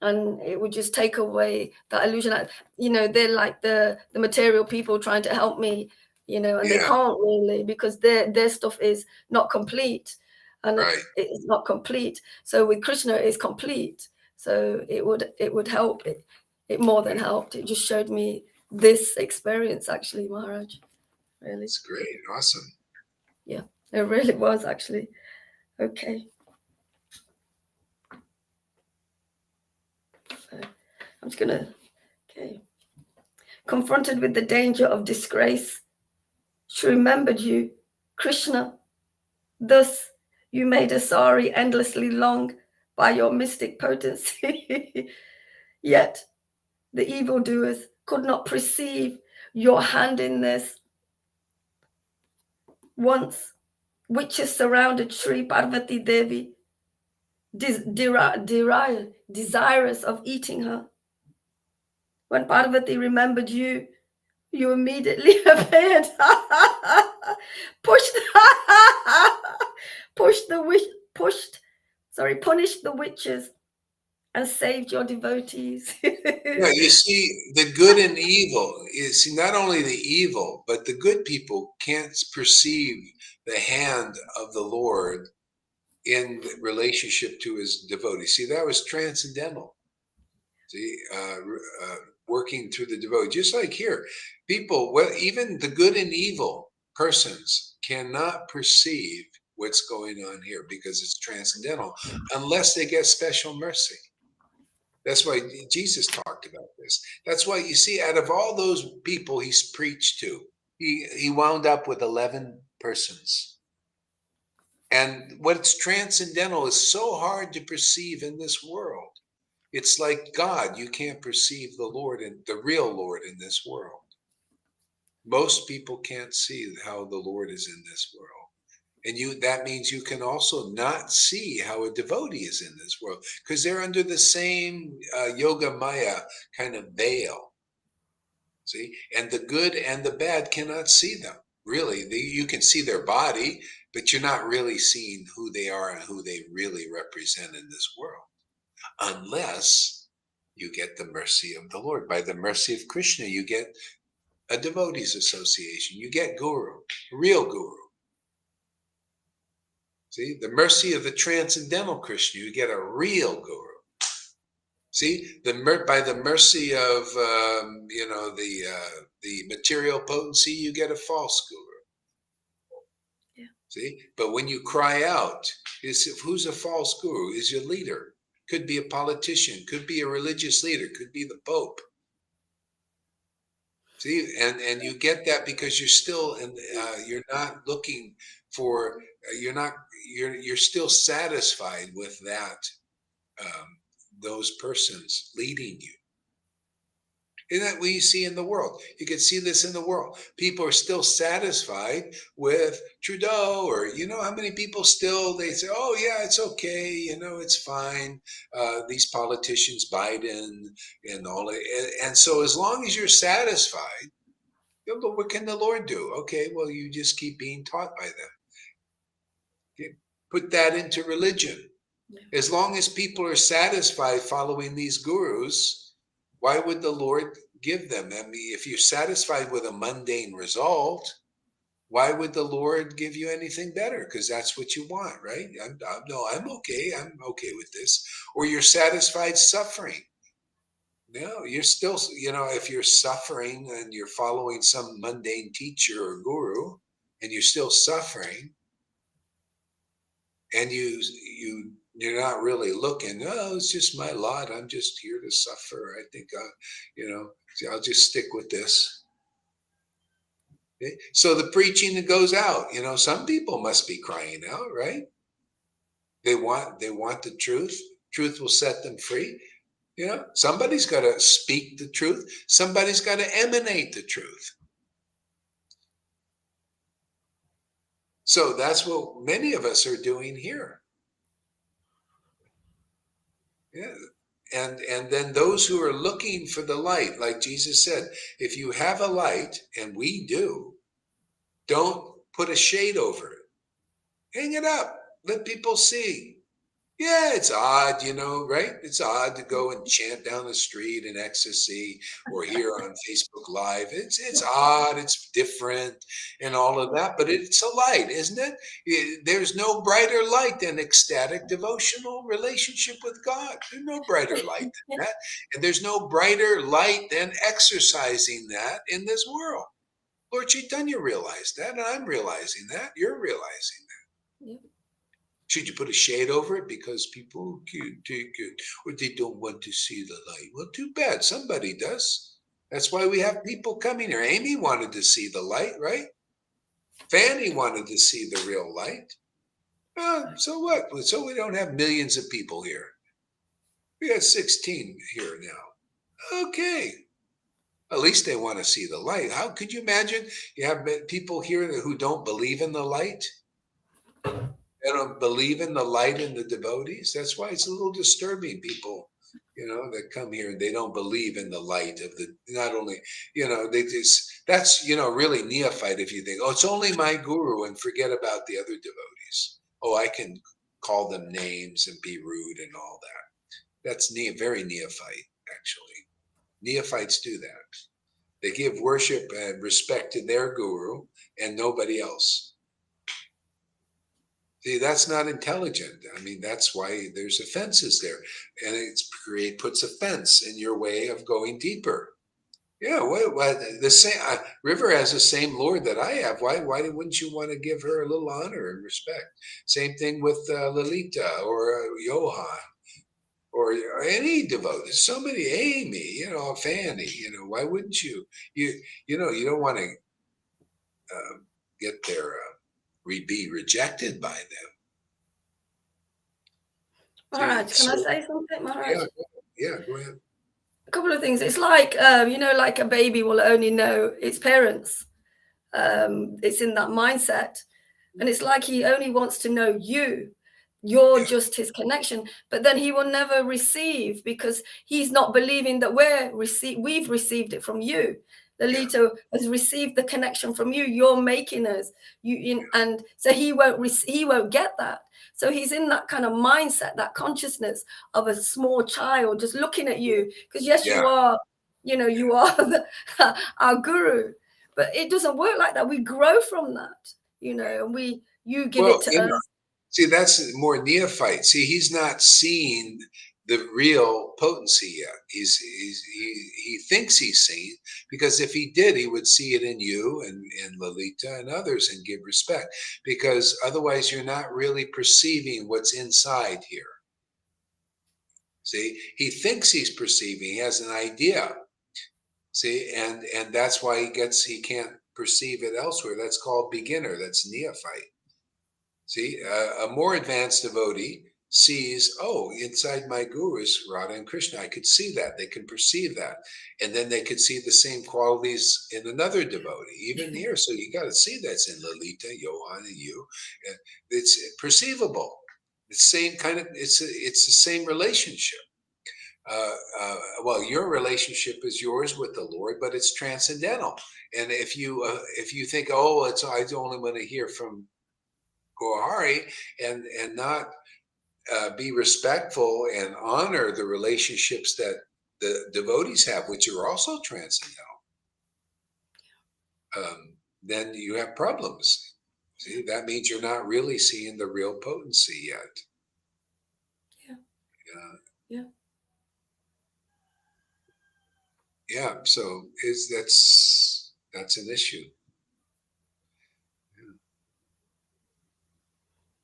and it would just take away that illusion. You know, they're like the material people trying to help me, you know, and they can't really, because their stuff is not complete, and it's not complete. So with Krishna, it's complete. So it would help. It more than helped. It just showed me this experience, actually, Maharaj. Really, it's great, awesome. Yeah, it really was, actually. Okay. So I'm just gonna. Okay. Confronted with the danger of disgrace, she remembered you, Krishna. Thus, you made a sari endlessly long by your mystic potency. Yet, the evildoers could not perceive your hand in this. Once, witches surrounded Sri Parvati Devi, desirous of eating her. When Parvati remembered you, you immediately appeared, punished the witches, and saved your devotees. Yeah, you see, the good and evil. You see, not only the evil, but the good people can't perceive the hand of the Lord in relationship to his devotees. See, that was transcendental. See, working through the devotee, just like here, people, well, even the good and evil persons cannot perceive what's going on here because it's transcendental, unless they get special mercy. That's why Jesus talked about this. That's why you see, out of all those people he's preached to, he wound up with 11 persons. And what's transcendental is so hard to perceive in this world. It's like God. You can't perceive the Lord and the real Lord in this world. Most people can't see how the Lord is in this world. And that means you can also not see how a devotee is in this world, because they're under the same yoga maya kind of veil. See? And the good and the bad cannot see them. Really, you can see their body, but you're not really seeing who they are and who they really represent in this world, unless you get the mercy of the Lord. By the mercy of Krishna, you get a devotees association. You get guru, real guru. See, the mercy of the transcendental Krishna, you get a real guru. See, by the mercy of the material potency, you get a false guru. Yeah. See, but when you cry out, who's a false guru? Is your leader? Could be a politician, could be a religious leader, could be the Pope. See, and you get that because you're still you're not looking for you're still satisfied with that those persons leading you. Isn't that what you see in the world? You can see this in the world. People are still satisfied with Trudeau, or how many people still they say, oh yeah, it's okay, it's fine. These politicians, Biden and all that. And so as long as you're satisfied, what can the Lord do? Okay, well, you just keep being taught by them. Okay? Put that into religion. Yeah. As long as people are satisfied following these gurus, why would the Lord give them? I mean, if you're satisfied with a mundane result, why would the Lord give you anything better? Because that's what you want, right? I'm okay. I'm okay with this. Or you're satisfied suffering. No, you're still, if you're suffering and you're following some mundane teacher or guru, and you're still suffering, and you're not really looking, oh, it's just my lot. I'm just here to suffer. I think, I'll just stick with this. Okay? So the preaching that goes out, some people must be crying out, right? They want the truth. Truth will set them free. Somebody's got to speak the truth. Somebody's got to emanate the truth. So that's what many of us are doing here. Yeah. And then those who are looking for the light, like Jesus said, if you have a light, and we do, don't put a shade over it. Hang it up. Let people see. Yeah, it's odd, right? It's odd to go and chant down the street in ecstasy or here on Facebook Live. It's odd, it's different and all of that, but it's a light, isn't it? There's no brighter light than ecstatic devotional relationship with God. There's no brighter light than that. And there's no brighter light than exercising that in this world. Lord Caitanya realized that, and I'm realizing that. You're realizing that. Yeah. Should you put a shade over it because people can't take it or they don't want to see the light? Well, too bad. Somebody does. That's why we have people coming here. Amy wanted to see the light, right? Fanny wanted to see the real light. So what? So we don't have millions of people here. We have 16 here now. Okay. At least they want to see the light. How could you imagine you have people here who don't believe in the light? They don't believe in the light and the devotees. That's why it's a little disturbing, people, that come here and they don't believe in the light of not only, they just, that's, really neophyte if you think, oh, it's only my guru and forget about the other devotees. Oh, I can call them names and be rude and all that. That's very neophyte, actually. Neophytes do that. They give worship and respect to their guru and nobody else. See, that's not intelligent. I mean, that's why there's offenses there. And it puts a fence in your way of going deeper. Yeah, the same River has the same Lord that I have. Why wouldn't you want to give her a little honor and respect? Same thing with Lalita or Johan or any devotee. So many, Amy, Fanny. Why wouldn't you? You don't want to get their be rejected by them. Maharaj, can I say something, Maharaj? Yeah, go ahead. A couple of things. It's like, like a baby will only know its parents. It's in that mindset. And it's like he only wants to know you. You're just his connection. But then he will never receive because he's not believing that we've received it from you. The Lito has received the connection from you. You're making us. And so he won't get that. So he's in that kind of mindset, that consciousness of a small child just looking at you. Because yes, you are, you are our guru. But it doesn't work like that. We grow from that, and you give it to us. See, that's more neophyte. See, he's not seeing the real potency yet. He thinks he's seen, because if he did, he would see it in you and in Lalita and others and give respect, because otherwise you're not really perceiving what's inside here. See, he thinks he's perceiving, he has an idea. See, and that's why he can't perceive it elsewhere. That's called beginner. That's neophyte. See, a more advanced devotee sees, oh, inside my guru is Radha and Krishna. I could see that. They can perceive that. And then they could see the same qualities in another devotee, even here. So you got to see that's in Lalita, Johan, and you. It's perceivable. It's same kind of, it's the same relationship. Well, your relationship is yours with the Lord, but it's transcendental. And if you think, oh, I only want to hear from Gohari and not be respectful and honor the relationships that the devotees have, which are also transcendental, then you have problems. See, that means you're not really seeing the real potency yet. Yeah. So that's an issue.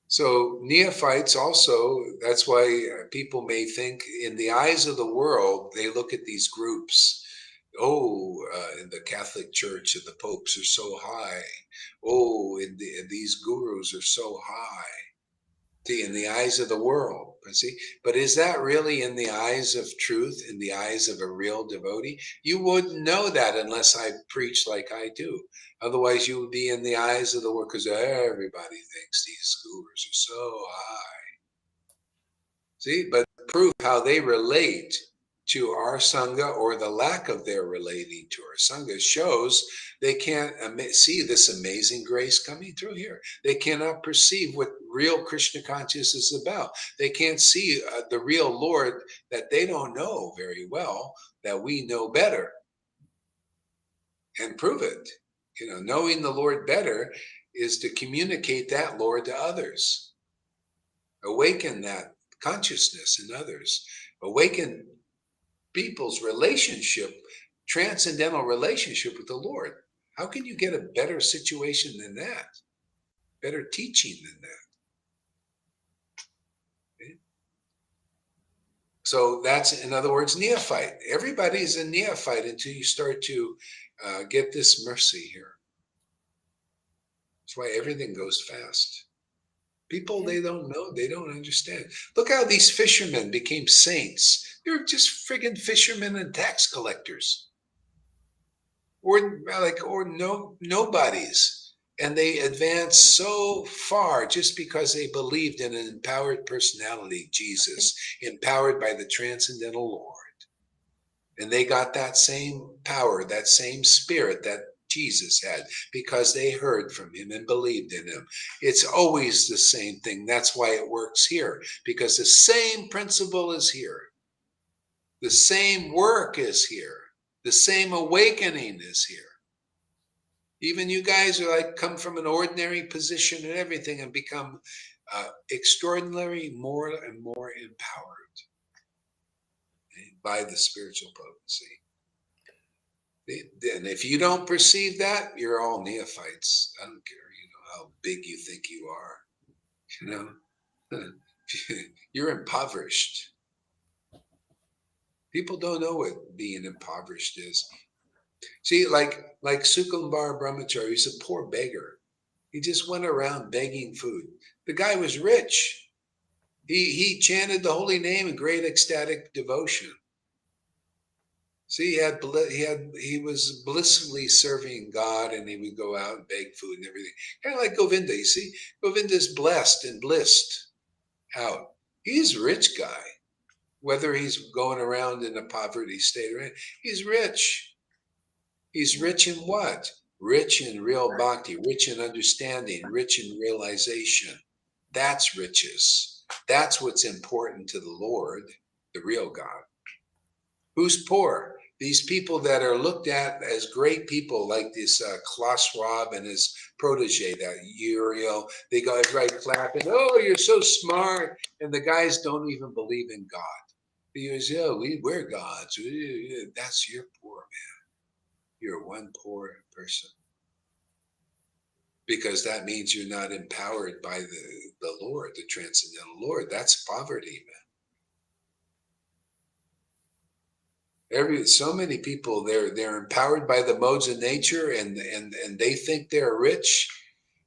So neophytes also, that's why people may think in the eyes of the world, they look at these groups. Oh, in the Catholic Church, the popes are so high. Oh, these gurus are so high. See, in the eyes of the world, but is that really in the eyes of truth, in the eyes of a real devotee? You wouldn't know that unless I preach like I do. Otherwise, you would be in the eyes of the world, because everybody thinks these gurus are so high. See, but prove how they relate to our Sangha, or the lack of their relating to our Sangha, shows they can't see this amazing grace coming through here. They cannot perceive what real Krishna consciousness is about. They can't see the real Lord that they don't know very well, that we know better, and prove it. Knowing the Lord better is to communicate that Lord to others, awaken that consciousness in others, awaken people's relationship, transcendental relationship with the Lord. How can you get a better situation than that? Better teaching than that? Okay? So that's, in other words, neophyte. Everybody's a neophyte until you start to get this mercy here. That's why everything goes fast. People, they don't know, they don't understand. Look how these fishermen became saints. They're just friggin' fishermen and tax collectors. Or nobodies. And they advanced so far just because they believed in an empowered personality, Jesus, empowered by the transcendental Lord. And they got that same power, that same spirit that Jesus had, because they heard from him and believed in him. It's always the same thing. That's why it works here, because the same principle is here. The same work is here. The same awakening is here. Even you guys are like come from an ordinary position and everything and become extraordinary, more and more empowered by the spiritual potency. And if you don't perceive that, you're all neophytes. I don't care, how big you think you are. You're impoverished. People don't know what being impoverished is. See, like Sukumbar Brahmachari, he's a poor beggar. He just went around begging food. The guy was rich. He chanted the holy name in great ecstatic devotion. See, he was blissfully serving God, and he would go out and beg food and everything. Kind of like Govinda. You see, Govinda's blessed and blissed out. He's a rich guy, whether he's going around in a poverty state or he's rich. He's rich in what? Rich in real bhakti, rich in understanding, rich in realization. That's riches. That's what's important to the Lord, the real God. Who's poor? These people that are looked at as great people, like this Klaus Schwab and his protege, that Uriel, they go right clapping, oh, you're so smart. And the guys don't even believe in God. He goes, yeah, we're gods. That's your poor man. You're one poor person. Because that means you're not empowered by the Lord, the transcendental Lord. That's poverty, man. So many people, they're empowered by the modes of nature, and they think they're rich.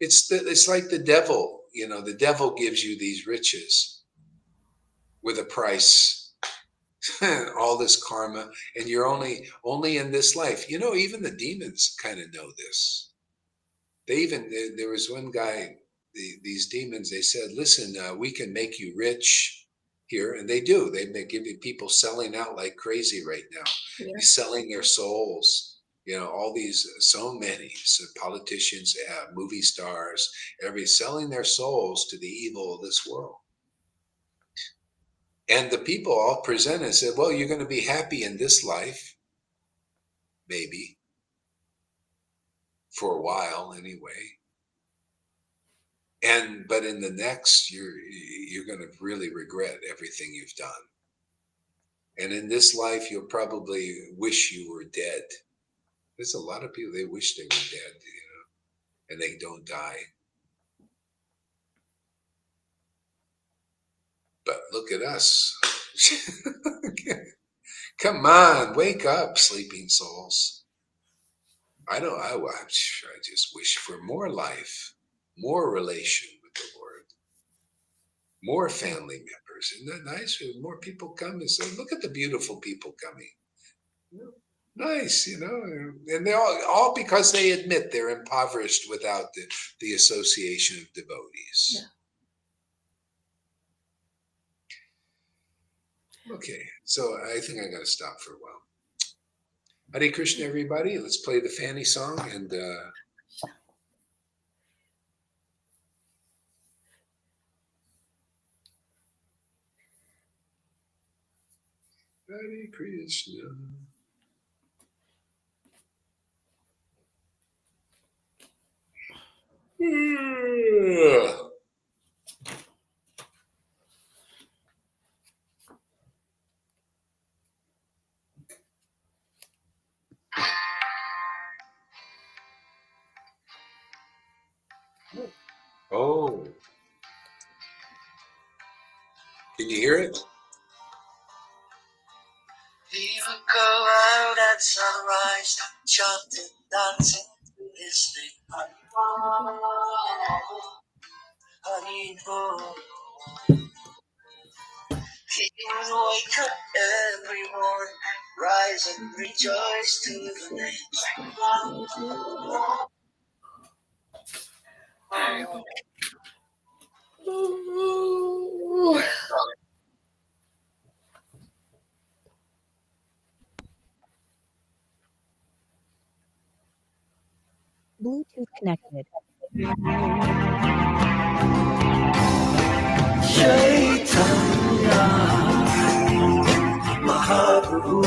It's like the devil. The devil gives you these riches with a price. All this karma, and you're only in this life. Even the demons kind of know this. There was one guy, these demons, they said, listen, we can make you rich here. And they do. They give you people selling out like crazy right now. Yeah. They're selling their souls. All these, so many politicians, movie stars, selling their souls to the evil of this world. And the people all presented and said, well, you're going to be happy in this life, maybe, for a while anyway. But in the next, you're going to really regret everything you've done. And in this life, you'll probably wish you were dead. There's a lot of people, they wish they were dead, and they don't die. But look at us. Come on, wake up, sleeping souls. I just wish for more life, more relation with the Lord, more family members. Isn't that nice? More people come and say, look at the beautiful people coming. Nice, and they all because they admit they're impoverished without the association of devotees. Yeah. Okay, so I think I got to stop for a while. Hare Krishna, everybody. Let's play the Fanny song and Hare Krishna. Oh, can you hear it? He would go out at sunrise, chanting, dancing, listening. Hari Bo. He would wake up every morning, rise and rejoice to the name. Bluetooth connected. Caitanya, Mahaprabhu,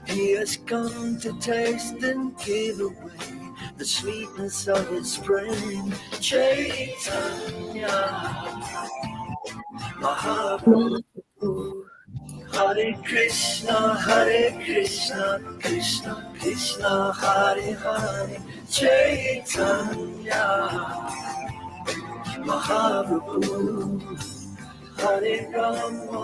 he has come to taste and give away the sweetness of his brain. Chaitanya, Mahaprabhu, Hare Krishna, Krishna Krishna, Hare Hare. Chaitanya, Mahaprabhu, Hare Rama,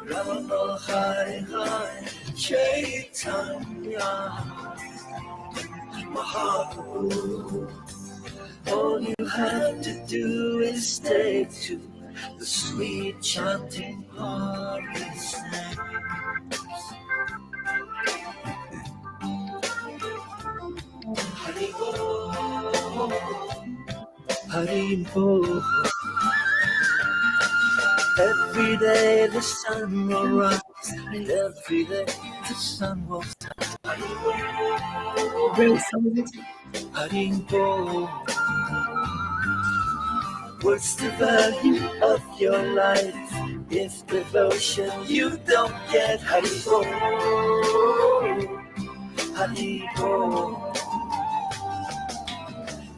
Rama Hare Hare. Chaitanya, Mahaprabhu, all you have to do is take to the sweet chanting of his name. Hari Bo, Hari Bo. Every day the sun will rise, and every day the sun will set. Hari Bo. What's the value of your life if devotion you don't get? Hari Bo, Hari Bo.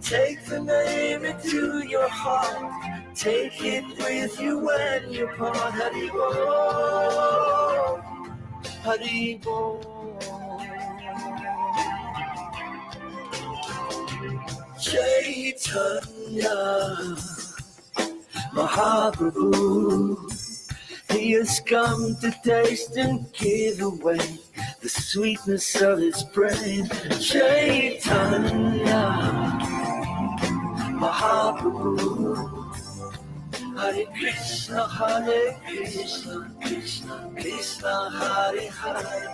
Take the name into your heart, take it with you when you part. Hari Bo, Hari Bo. Chaitanya, Mahaprabhu, he has come to taste and give away the sweetness of his brain. Chaitanya, Mahaprabhu, Hare Krishna, Krishna Krishna, Hare Hare.